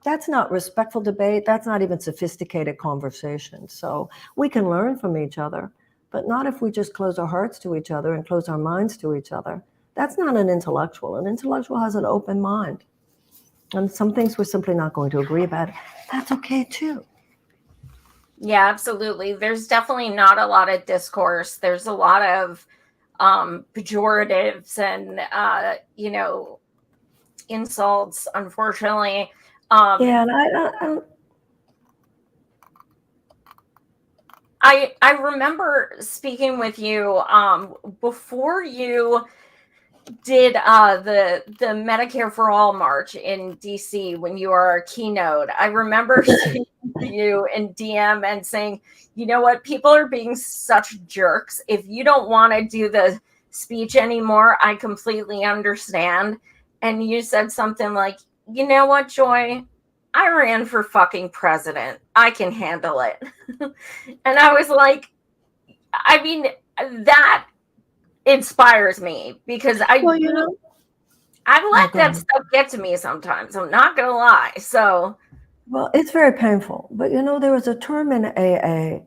[SPEAKER 3] That's not respectful debate. That's not even sophisticated conversation. So we can learn from each other, but not if we just close our hearts to each other and close our minds to each other. That's not an intellectual. An intellectual has an open mind. And some things we're simply not going to agree about. That's okay too.
[SPEAKER 2] Yeah, absolutely. There's definitely not a lot of discourse. There's a lot of pejoratives and insults, unfortunately.
[SPEAKER 3] Yeah, and
[SPEAKER 2] I remember speaking with you before you did the Medicare for All march in DC when you were our keynote. I remember seeing you in DM and saying, you know what, people are being such jerks. If you don't want to do the speech anymore, I completely understand. And you said something like, you know what, Joy, I ran for fucking president. I can handle it. And I was like, I mean, that inspires me because
[SPEAKER 3] well, you know,
[SPEAKER 2] I let that stuff get to me sometimes. I'm not gonna lie. So,
[SPEAKER 3] well, it's very painful. But you know, there was a term in AA,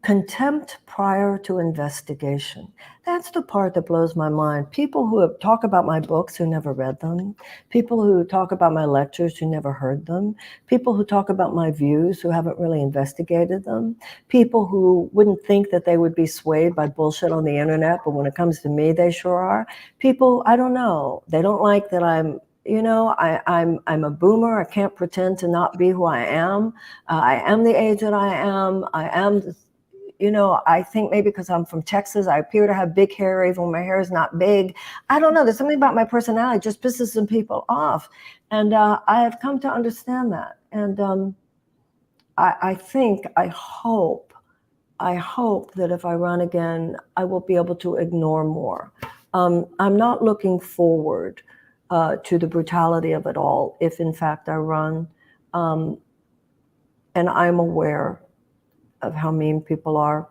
[SPEAKER 3] contempt prior to investigation. That's the part that blows my mind. People who talk about my books who never read them, people who talk about my lectures who never heard them, people who talk about my views who haven't really investigated them, people who wouldn't think that they would be swayed by bullshit on the internet, but when it comes to me, they sure are. People, I don't know, they don't like that I'm a boomer. I can't pretend to not be who I am. I am the age that I am. I think maybe because I'm from Texas, I appear to have big hair even when my hair is not big. I don't know. There's something about my personality just pisses some people off. And I have come to understand that. And I hope that if I run again, I will be able to ignore more. I'm not looking forward to the brutality of it all if in fact I run. And I'm aware of how mean people are.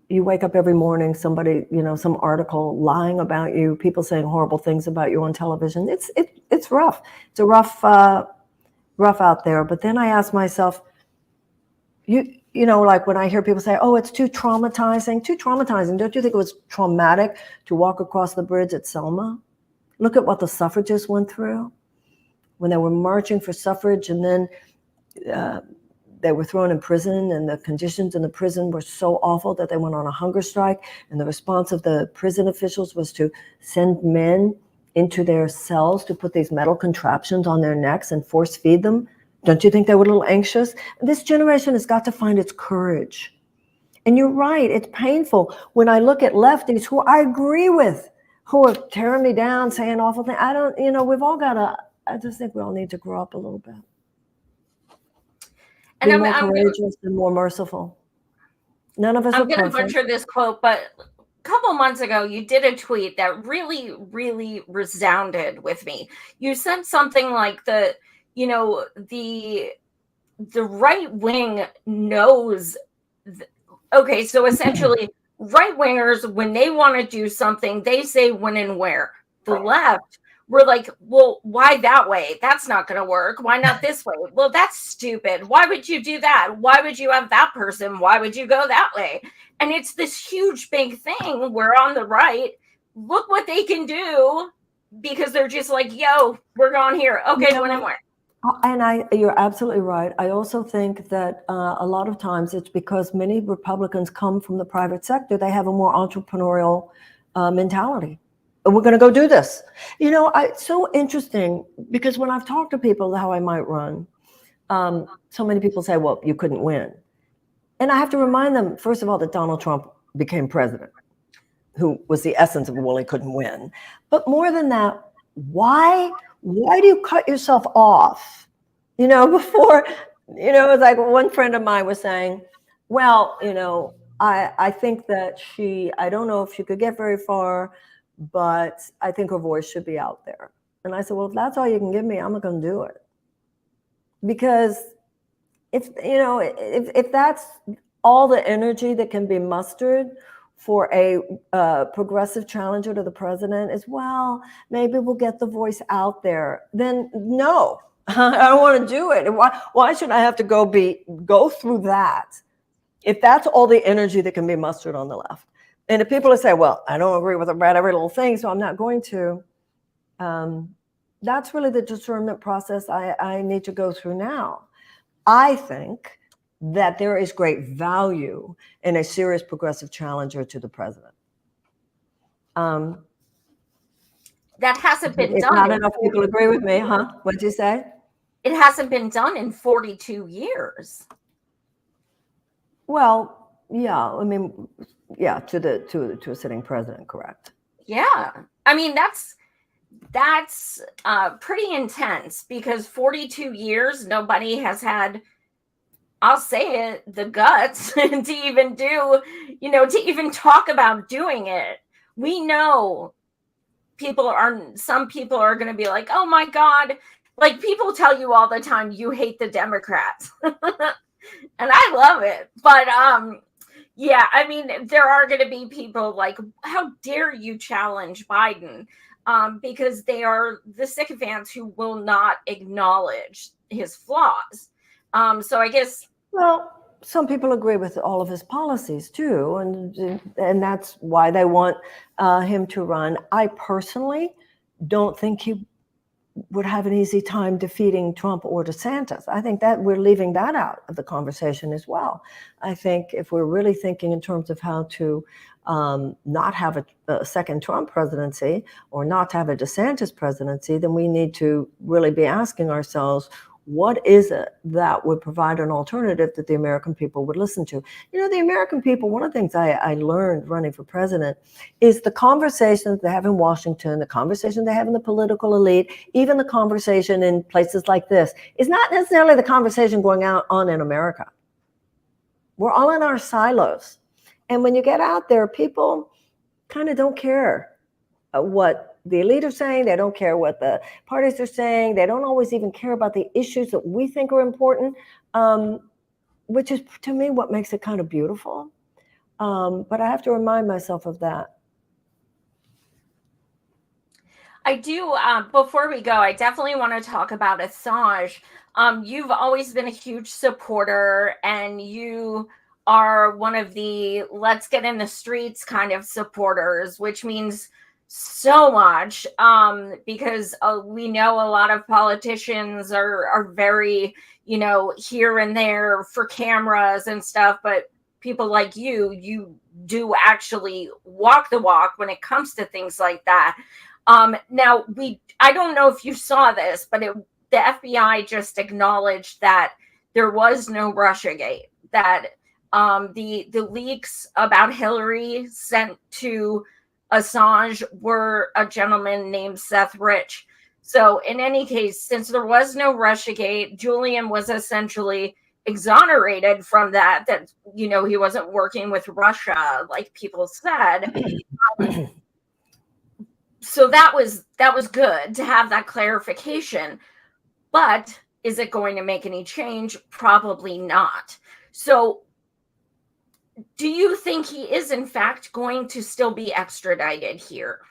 [SPEAKER 3] You wake up every morning, somebody, some article lying about you, people saying horrible things about you on television. It's rough. It's a rough out there. But then I ask myself, like when I hear people say, oh, it's too traumatizing. Don't you think it was traumatic to walk across the bridge at Selma? Look at what the suffragists went through when they were marching for suffrage, and then they were thrown in prison, and the conditions in the prison were so awful that they went on a hunger strike. And the response of the prison officials was to send men into their cells to put these metal contraptions on their necks and force feed them. Don't you think they were a little anxious? This generation has got to find its courage. And you're right, it's painful when I look at lefties who I agree with, who are tearing me down, saying awful things. I just think we all need to grow up a little bit. Be more courageous and more merciful. None of us are perfect.
[SPEAKER 2] I'm going to butcher this quote, but a couple months ago, you did a tweet that really, really resounded with me. You said something like the right wing knows. Okay, so essentially, right wingers, when they want to do something, they say when and where. The left, we're like, well, why that way? That's not going to work. Why not this way? Well, that's stupid. Why would you do that? Why would you have that person? Why would you go that way? And it's this huge, big thing where on the right, look what they can do because they're just like, yo, we're going here. Okay, when and where.
[SPEAKER 3] And you're absolutely right. I also think that a lot of times it's because many Republicans come from the private sector. They have a more entrepreneurial mentality. We're going to go do this. It's so interesting because when I've talked to people how I might run, so many people say, well, you couldn't win. And I have to remind them, first of all, that Donald Trump became president, who was the essence of, well, he couldn't win. But more than that, why do you cut yourself off? Before, it's like one friend of mine was saying, well, I think that I don't know if she could get very far, but I think her voice should be out there. And I said, well, if that's all you can give me, I'm not going to do it. Because if that's all the energy that can be mustered for a progressive challenger to the president is, well, maybe we'll get the voice out there. Then no, I don't want to do it. Why should I have to go through that if that's all the energy that can be mustered on the left? And if people say, well, I don't agree with about every little thing, so I'm not going to, that's really the discernment process I need to go through now. I think that there is great value in a serious progressive challenger to the president.
[SPEAKER 2] that hasn't been
[SPEAKER 3] If
[SPEAKER 2] done.
[SPEAKER 3] not enough people agree with me, huh? What'd you say?
[SPEAKER 2] It hasn't been done in 42 years.
[SPEAKER 3] Well, yeah, I mean, yeah, to a sitting president, correct.
[SPEAKER 2] Yeah. I mean, that's pretty intense, because 42 years, nobody has had, I'll say it, the guts to even do, to even talk about doing it. We know some people are going to be like, oh my God, like people tell you all the time, you hate the Democrats. And I love it. But yeah, I mean, there are going to be people like, how dare you challenge Biden? Because they are the sycophants who will not acknowledge his flaws. So I guess.
[SPEAKER 3] Well, some people agree with all of his policies too, and that's why they want him to run. I personally don't think he would have an easy time defeating Trump or DeSantis. I think that we're leaving that out of the conversation as well. I think if we're really thinking in terms of how to not have a second Trump presidency or not to have a DeSantis presidency, then we need to really be asking ourselves, what is it that would provide an alternative that the American people would listen to? The American people, one of the things I learned running for president is the conversations they have in Washington, the conversation they have in the political elite, even the conversation in places like this, is not necessarily the conversation going on in America. We're all in our silos. And when you get out there, people kind of don't care what the elite are saying. They don't care what the parties are saying. They don't always even care about the issues that we think are important, which is, to me, what makes it kind of beautiful. But I have to remind myself of that.
[SPEAKER 2] I do. Before we go, I definitely want to talk about Assange. You've always been a huge supporter, and you are one of the let's get in the streets kind of supporters, which means so much, because we know a lot of politicians are very, here and there for cameras and stuff, but people like you do actually walk the walk when it comes to things like that. Now, I don't know if you saw this, but the FBI just acknowledged that there was no Russiagate, that the leaks about Hillary sent to Assange were a gentleman named Seth Rich. So in any case, since there was no Russiagate, Julian was essentially exonerated from that he wasn't working with Russia, like people said. So that was good to have that clarification. But is it going to make any change? Probably not. So do you think he is in fact going to still be extradited here?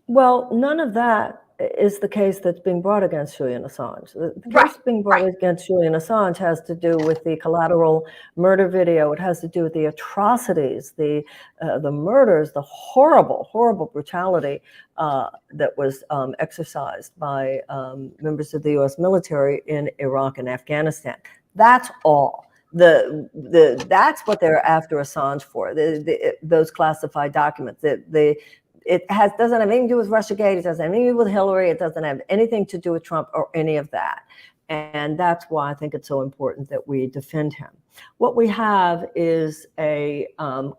[SPEAKER 3] Well, none of that is the case that's being brought against Julian Assange. The case being brought against Julian Assange has to do with the collateral murder video. It has to do with the atrocities, the murders, the horrible, horrible brutality that was exercised by members of the U.S. military in Iraq and Afghanistan. That's all. That's what they're after Assange for. Those classified documents. It doesn't have anything to do with Russiagate. It doesn't have anything to do with Hillary. It doesn't have anything to do with Trump or any of that. And that's why I think it's so important that we defend him. What we have is a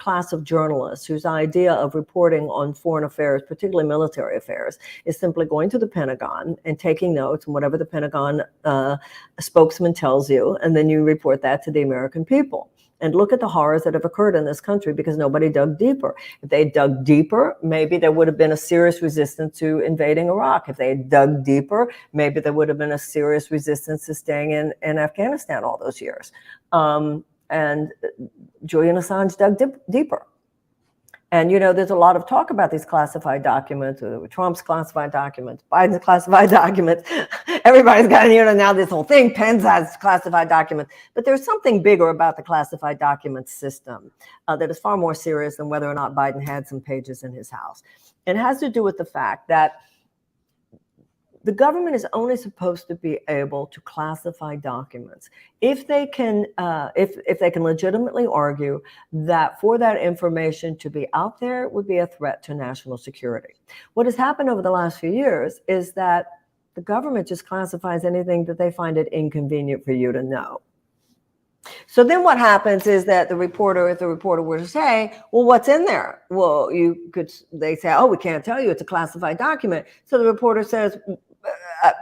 [SPEAKER 3] class of journalists whose idea of reporting on foreign affairs, particularly military affairs, is simply going to the Pentagon and taking notes on whatever the Pentagon spokesman tells you, and then you report that to the American people. And look at the horrors that have occurred in this country because nobody dug deeper. If they dug deeper, maybe there would have been a serious resistance to invading Iraq. If they had dug deeper, maybe there would have been a serious resistance to staying in Afghanistan all those years. And Julian Assange dug deeper. And, there's a lot of talk about these classified documents, Trump's classified documents, Biden's classified documents. Everybody's got, now this whole thing, Pence has classified documents. But there's something bigger about the classified documents system that is far more serious than whether or not Biden had some pages in his house. It has to do with the fact that the government is only supposed to be able to classify documents if they can, if they can legitimately argue that for that information to be out there would be a threat to national security. What has happened over the last few years is that the government just classifies anything that they find it inconvenient for you to know. So then what happens is that the reporter, if the reporter were to say, well, what's in there? Well, they say, oh, we can't tell you, it's a classified document. So the reporter says, but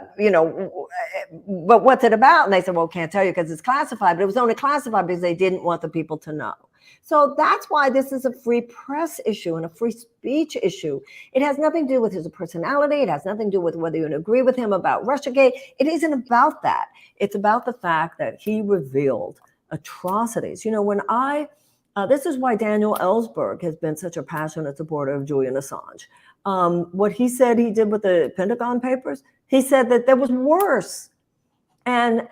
[SPEAKER 3] what's it about? And they said, well, can't tell you because it's classified, but it was only classified because they didn't want the people to know. So that's why this is a free press issue and a free speech issue. It has nothing to do with his personality. It has nothing to do with whether you agree with him about Russiagate. It isn't about that. It's about the fact that he revealed atrocities. When this is why Daniel Ellsberg has been such a passionate supporter of Julian Assange. What he said he did with the Pentagon Papers, he said that there was worse. And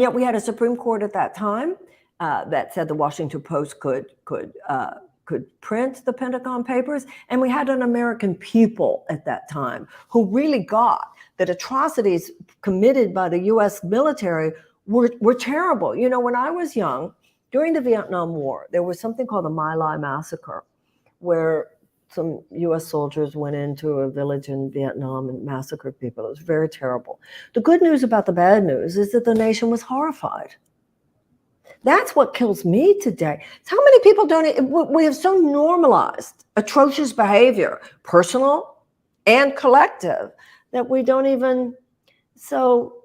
[SPEAKER 3] yet we had a Supreme Court at that time that said the Washington Post could print the Pentagon Papers. And we had an American people at that time who really got that atrocities committed by the US military were terrible. When I was young, during the Vietnam War, there was something called the My Lai Massacre, where some US soldiers went into a village in Vietnam and massacred people. It was very terrible. The good news about the bad news is that the nation was horrified. That's what kills me today. It's how many people we have so normalized atrocious behavior, personal and collective, that we don't even, so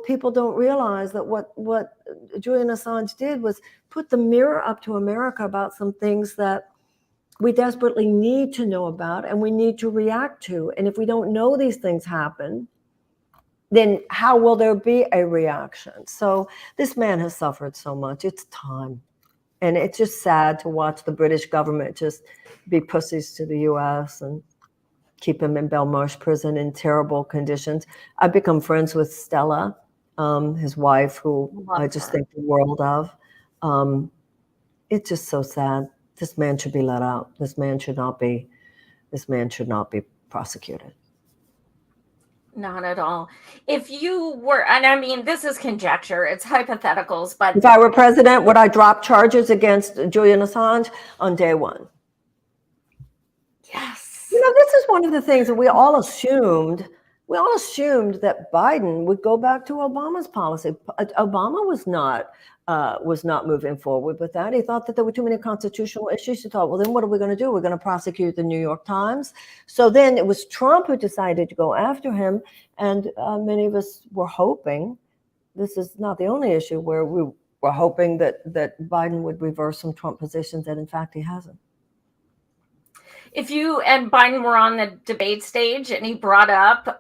[SPEAKER 3] people don't realize that what Julian Assange did was put the mirror up to America about some things that we desperately need to know about and we need to react to. And if we don't know these things happen, then how will there be a reaction? So this man has suffered so much. It's time. And it's just sad to watch the British government just be pussies to the US and keep him in Belmarsh prison in terrible conditions. I've become friends with Stella, his wife, who I just think the world of. It's just so sad. This man should be let out. This man should not be prosecuted.
[SPEAKER 2] Not at all. If you were, and I mean, this is conjecture, it's hypotheticals, but
[SPEAKER 3] if I were president, would I drop charges against Julian Assange on day one?
[SPEAKER 2] Yes.
[SPEAKER 3] This is one of the things that we all assumed that Biden would go back to Obama's policy. Obama was not moving forward with that. He thought that there were too many constitutional issues. He thought, well, then what are we going to do? We're going to prosecute the New York Times. So then it was Trump who decided to go after him. And many of us were hoping, this is not the only issue where we were hoping that Biden would reverse some Trump positions that in fact he hasn't.
[SPEAKER 2] If you and Biden were on the debate stage and he brought up,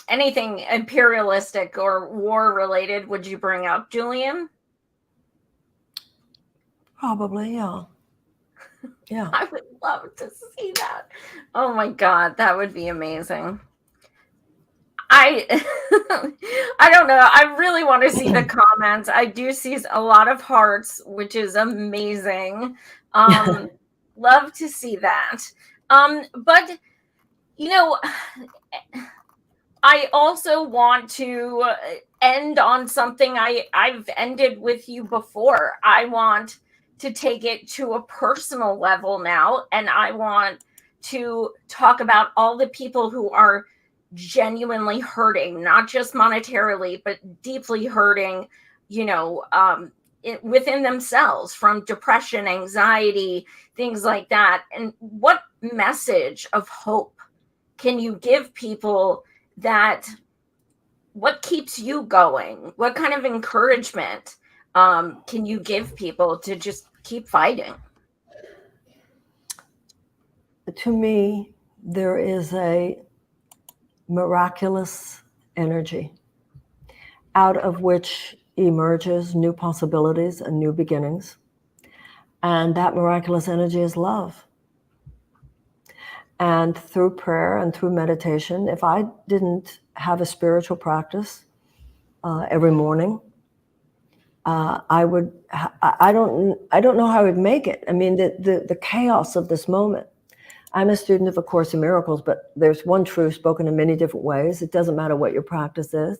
[SPEAKER 2] anything imperialistic or war related, would you bring up Julian?
[SPEAKER 3] Probably, yeah. Yeah.
[SPEAKER 2] I would love to see that. Oh my God, that would be amazing. I don't know. I really want to see the comments. I do see a lot of hearts, which is amazing. Love to see that. But I also want to end on something I've ended with you before. I want to take it to a personal level now, and I want to talk about all the people who are genuinely hurting, not just monetarily, but deeply hurting, within themselves, from depression, anxiety, things like that. And what message of hope can you give people? What keeps you going? What kind of encouragement can you give people to just keep fighting?
[SPEAKER 3] To me, there is a miraculous energy out of which emerges new possibilities and new beginnings. And that miraculous energy is love. And through prayer and through meditation, if I didn't have a spiritual practice every morning, I don't know how I would make it. I mean, the chaos of this moment. I'm a student of A Course in Miracles, but there's one truth spoken in many different ways. It doesn't matter what your practice is,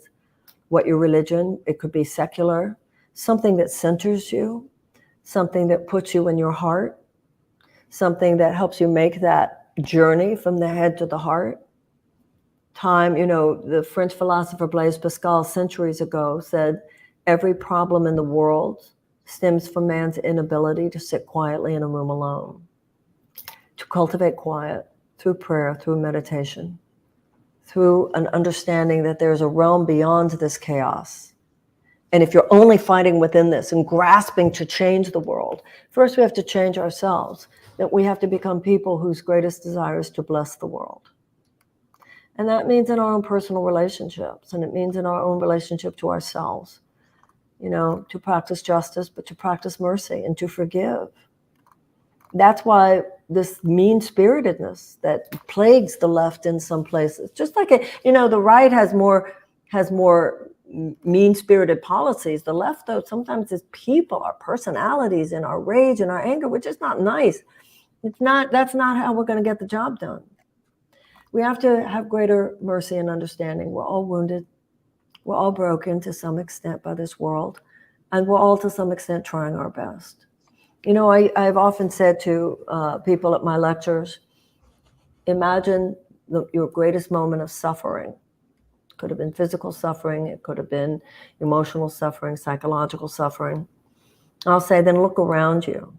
[SPEAKER 3] what your religion, it could be secular, something that centers you, something that puts you in your heart, something that helps you make that journey from the head to the heart. Time, the French philosopher Blaise Pascal centuries ago said, every problem in the world stems from man's inability to sit quietly in a room alone, to cultivate quiet through prayer, through meditation, through an understanding that there's a realm beyond this chaos. And if you're only fighting within this and grasping to change the world, first we have to change ourselves, that we have to become people whose greatest desire is to bless the world. And that means in our own personal relationships, and it means in our own relationship to ourselves, to practice justice, but to practice mercy and to forgive. That's why this mean-spiritedness that plagues the left in some places, just like the right has more mean-spirited policies. The left, though, sometimes is people, our personalities, and our rage and our anger, which is not nice. That's not how we're going to get the job done. We have to have greater mercy and understanding. We're all wounded. We're all broken to some extent by this world, and we're all to some extent trying our best. I've often said to people at my lectures, imagine your greatest moment of suffering. It could have been physical suffering. It could have been emotional suffering, psychological suffering. I'll say, then look around you,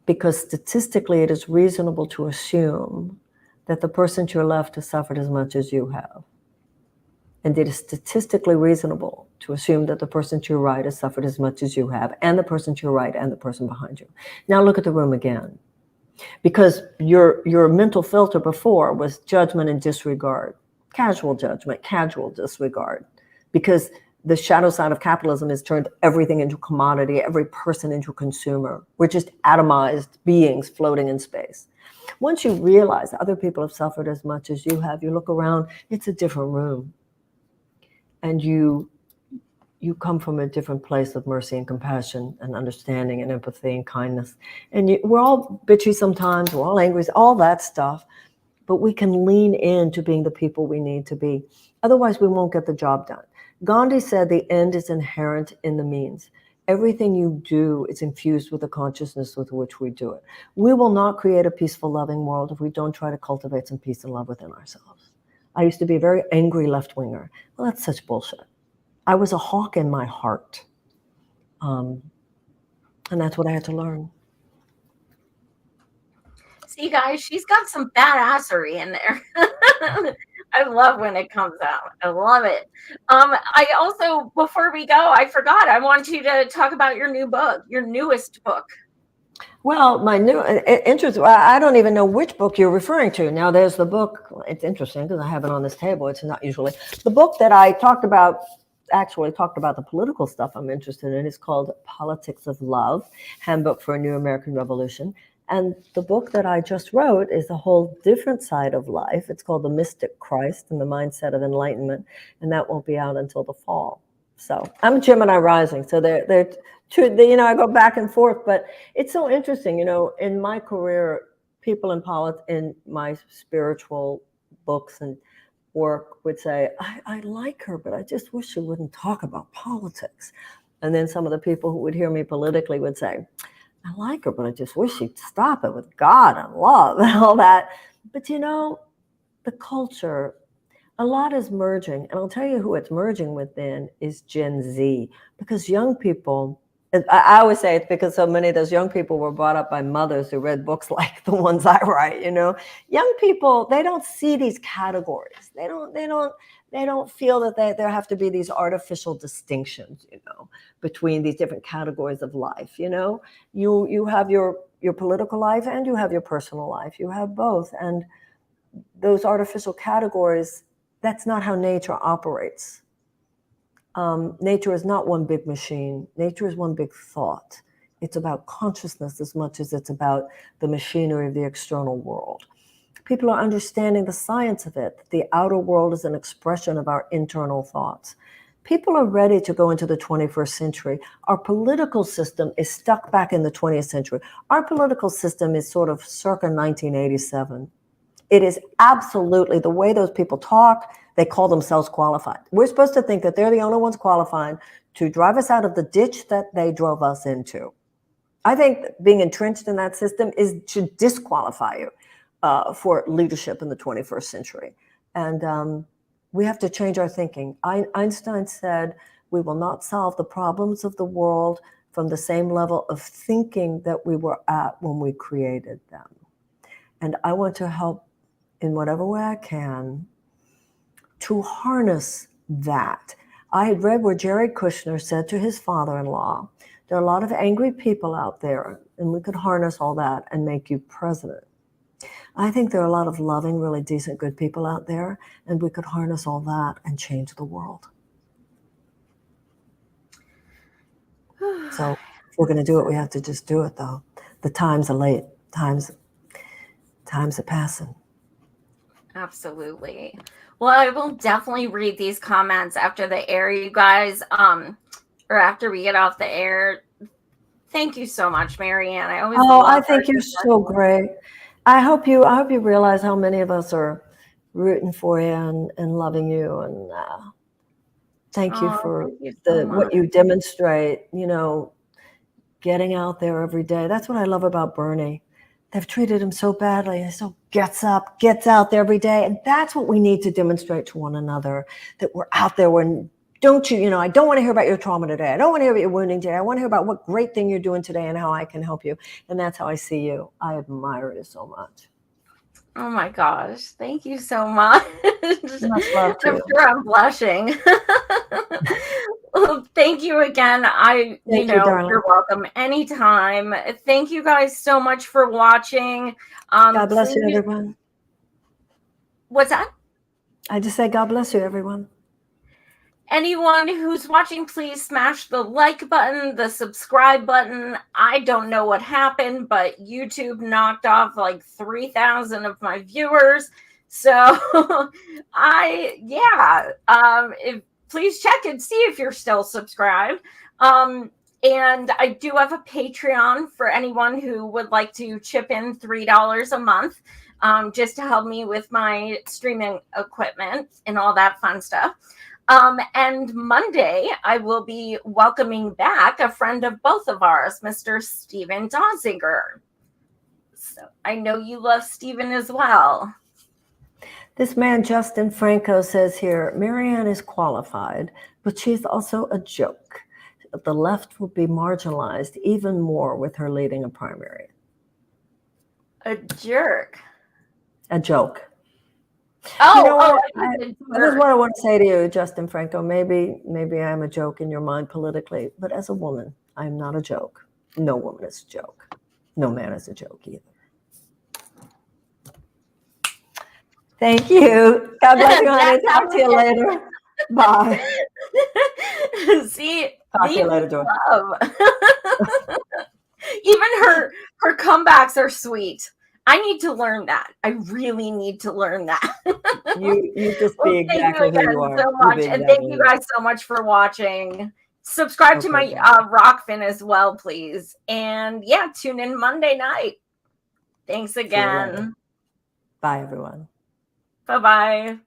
[SPEAKER 3] because statistically it is reasonable to assume that the person to your left has suffered as much as you have. And it is statistically reasonable to assume that the person to your right has suffered as much as you have, and the person to your right and the person behind you. Now look at the room again. Because your mental filter before was judgment and disregard. Casual judgment, casual disregard. Because the shadow side of capitalism has turned everything into commodity, every person into a consumer. We're just atomized beings floating in space. Once you realize other people have suffered as much as you have, you look around, it's a different room. And you come from a different place of mercy and compassion and understanding and empathy and kindness. And we're all bitchy sometimes, we're all angry, all that stuff. But we can lean into being the people we need to be. Otherwise, we won't get the job done. Gandhi said the end is inherent in the means. Everything you do is infused with the consciousness with which we do it. We will not create a peaceful, loving world if we don't try to cultivate some peace and love within ourselves. I used to be a very angry left-winger. Well, that's such bullshit. I was a hawk in my heart. And that's what I had to learn.
[SPEAKER 2] See, guys, she's got some badassery in there. I love when it comes out. I love it. I also, before we go, I forgot, I want you to talk about your new book, your newest book.
[SPEAKER 3] Well, my new interest, I don't even know which book you're referring to. Now, there's the book, it's interesting because I have it on this table. It's not usually. The book that I actually talked about the political stuff I'm interested in is called Politics of Love, Handbook for a New American Revolution. And the book that I just wrote is a whole different side of life. It's called The Mystic Christ and the Mindset of Enlightenment, and that won't be out until the fall. So I'm Gemini rising, so they're two, I go back and forth, but it's so interesting, in my career, people in my spiritual books and work would say, I like her, but I just wish she wouldn't talk about politics. And then some of the people who would hear me politically would say, I like her, but I just wish she'd stop it with God and love and all that. But the culture, a lot is merging. And I'll tell you who it's merging within is Gen Z. Because young people, I always say it's because so many of those young people were brought up by mothers who read books like the ones I write, Young people, they don't see these categories. They don't feel that there have to be these artificial distinctions, between these different categories of life. You have your political life and you have your personal life. You have both. And those artificial categories, that's not how nature operates. Nature is not one big machine. Nature is one big thought. It's about consciousness as much as it's about the machinery of the external world. People are understanding the science of it. The outer world is an expression of our internal thoughts. People are ready to go into the 21st century. Our political system is stuck back in the 20th century. Our political system is sort of circa 1987. It is absolutely the way those people talk. They call themselves qualified. We're supposed to think that they're the only ones qualified to drive us out of the ditch that they drove us into. I think being entrenched in that system should disqualify you for leadership in the 21st century. And we have to change our thinking. Einstein said, we will not solve the problems of the world from the same level of thinking that we were at when we created them. And I want to help in whatever way I can to harness that. I had read where Jared Kushner said to his father-in-law, there are a lot of angry people out there, and we could harness all that and make you president. I think there are a lot of loving, really decent, good people out there, and we could harness all that and change the world. So if we're going to do it, we have to just do it, though. The times are late. Times are passing.
[SPEAKER 2] Absolutely. Well, I will definitely read these comments after the air, you guys, or after we get off the air. Thank you so much, Marianne.
[SPEAKER 3] I think you're so great. I hope you realize how many of us are rooting for you and loving you, and thank you for what you demonstrate, getting out there every day. That's what I love about Bernie. They've treated him so badly. He still gets up, gets out there every day. And that's what we need to demonstrate to one another, that we're out there when I don't want to hear about your trauma today. I don't want to hear about your wounding today. I want to hear about what great thing you're doing today and how I can help you. And that's how I see you. I admire you so much.
[SPEAKER 2] Oh my gosh. Thank you so much.
[SPEAKER 3] Much love to you.
[SPEAKER 2] I'm sure I'm blushing. Well, thank you again. You're welcome anytime. Thank you guys so much for watching.
[SPEAKER 3] God bless you, everyone.
[SPEAKER 2] What's that?
[SPEAKER 3] I just say God bless you, everyone.
[SPEAKER 2] Anyone who's watching, please smash the like button, the subscribe button. I don't know what happened, but YouTube knocked off like 3,000 of my viewers. So please check and see if you're still subscribed. And I do have a Patreon for anyone who would like to chip in $3 a month, just to help me with my streaming equipment and all that fun stuff. And Monday, I will be welcoming back a friend of both of ours, Mr. Stephen Donziger. So I know you love Stephen as well.
[SPEAKER 3] This man, Justin Franco, says here, Marianne is qualified, but she's also a joke. The left will be marginalized even more with her leading a primary.
[SPEAKER 2] A jerk.
[SPEAKER 3] A joke.
[SPEAKER 2] This
[SPEAKER 3] is what I want to say to you, Justin Franco. Maybe I'm a joke in your mind politically, but as a woman, I'm not a joke. No woman is a joke. No man is a joke either. Thank you. God bless you, honey. Talk to you later. Bye.
[SPEAKER 2] See,
[SPEAKER 3] talk to you later, Joy.
[SPEAKER 2] Even her comebacks are sweet. I need to learn that. I really need to learn that.
[SPEAKER 3] you just be exactly who you are.
[SPEAKER 2] So much, and thank you guys so much for watching. Subscribe to my Rockfin as well, please. And yeah, tune in Monday night. Thanks again.
[SPEAKER 3] Bye, everyone.
[SPEAKER 2] Bye-bye.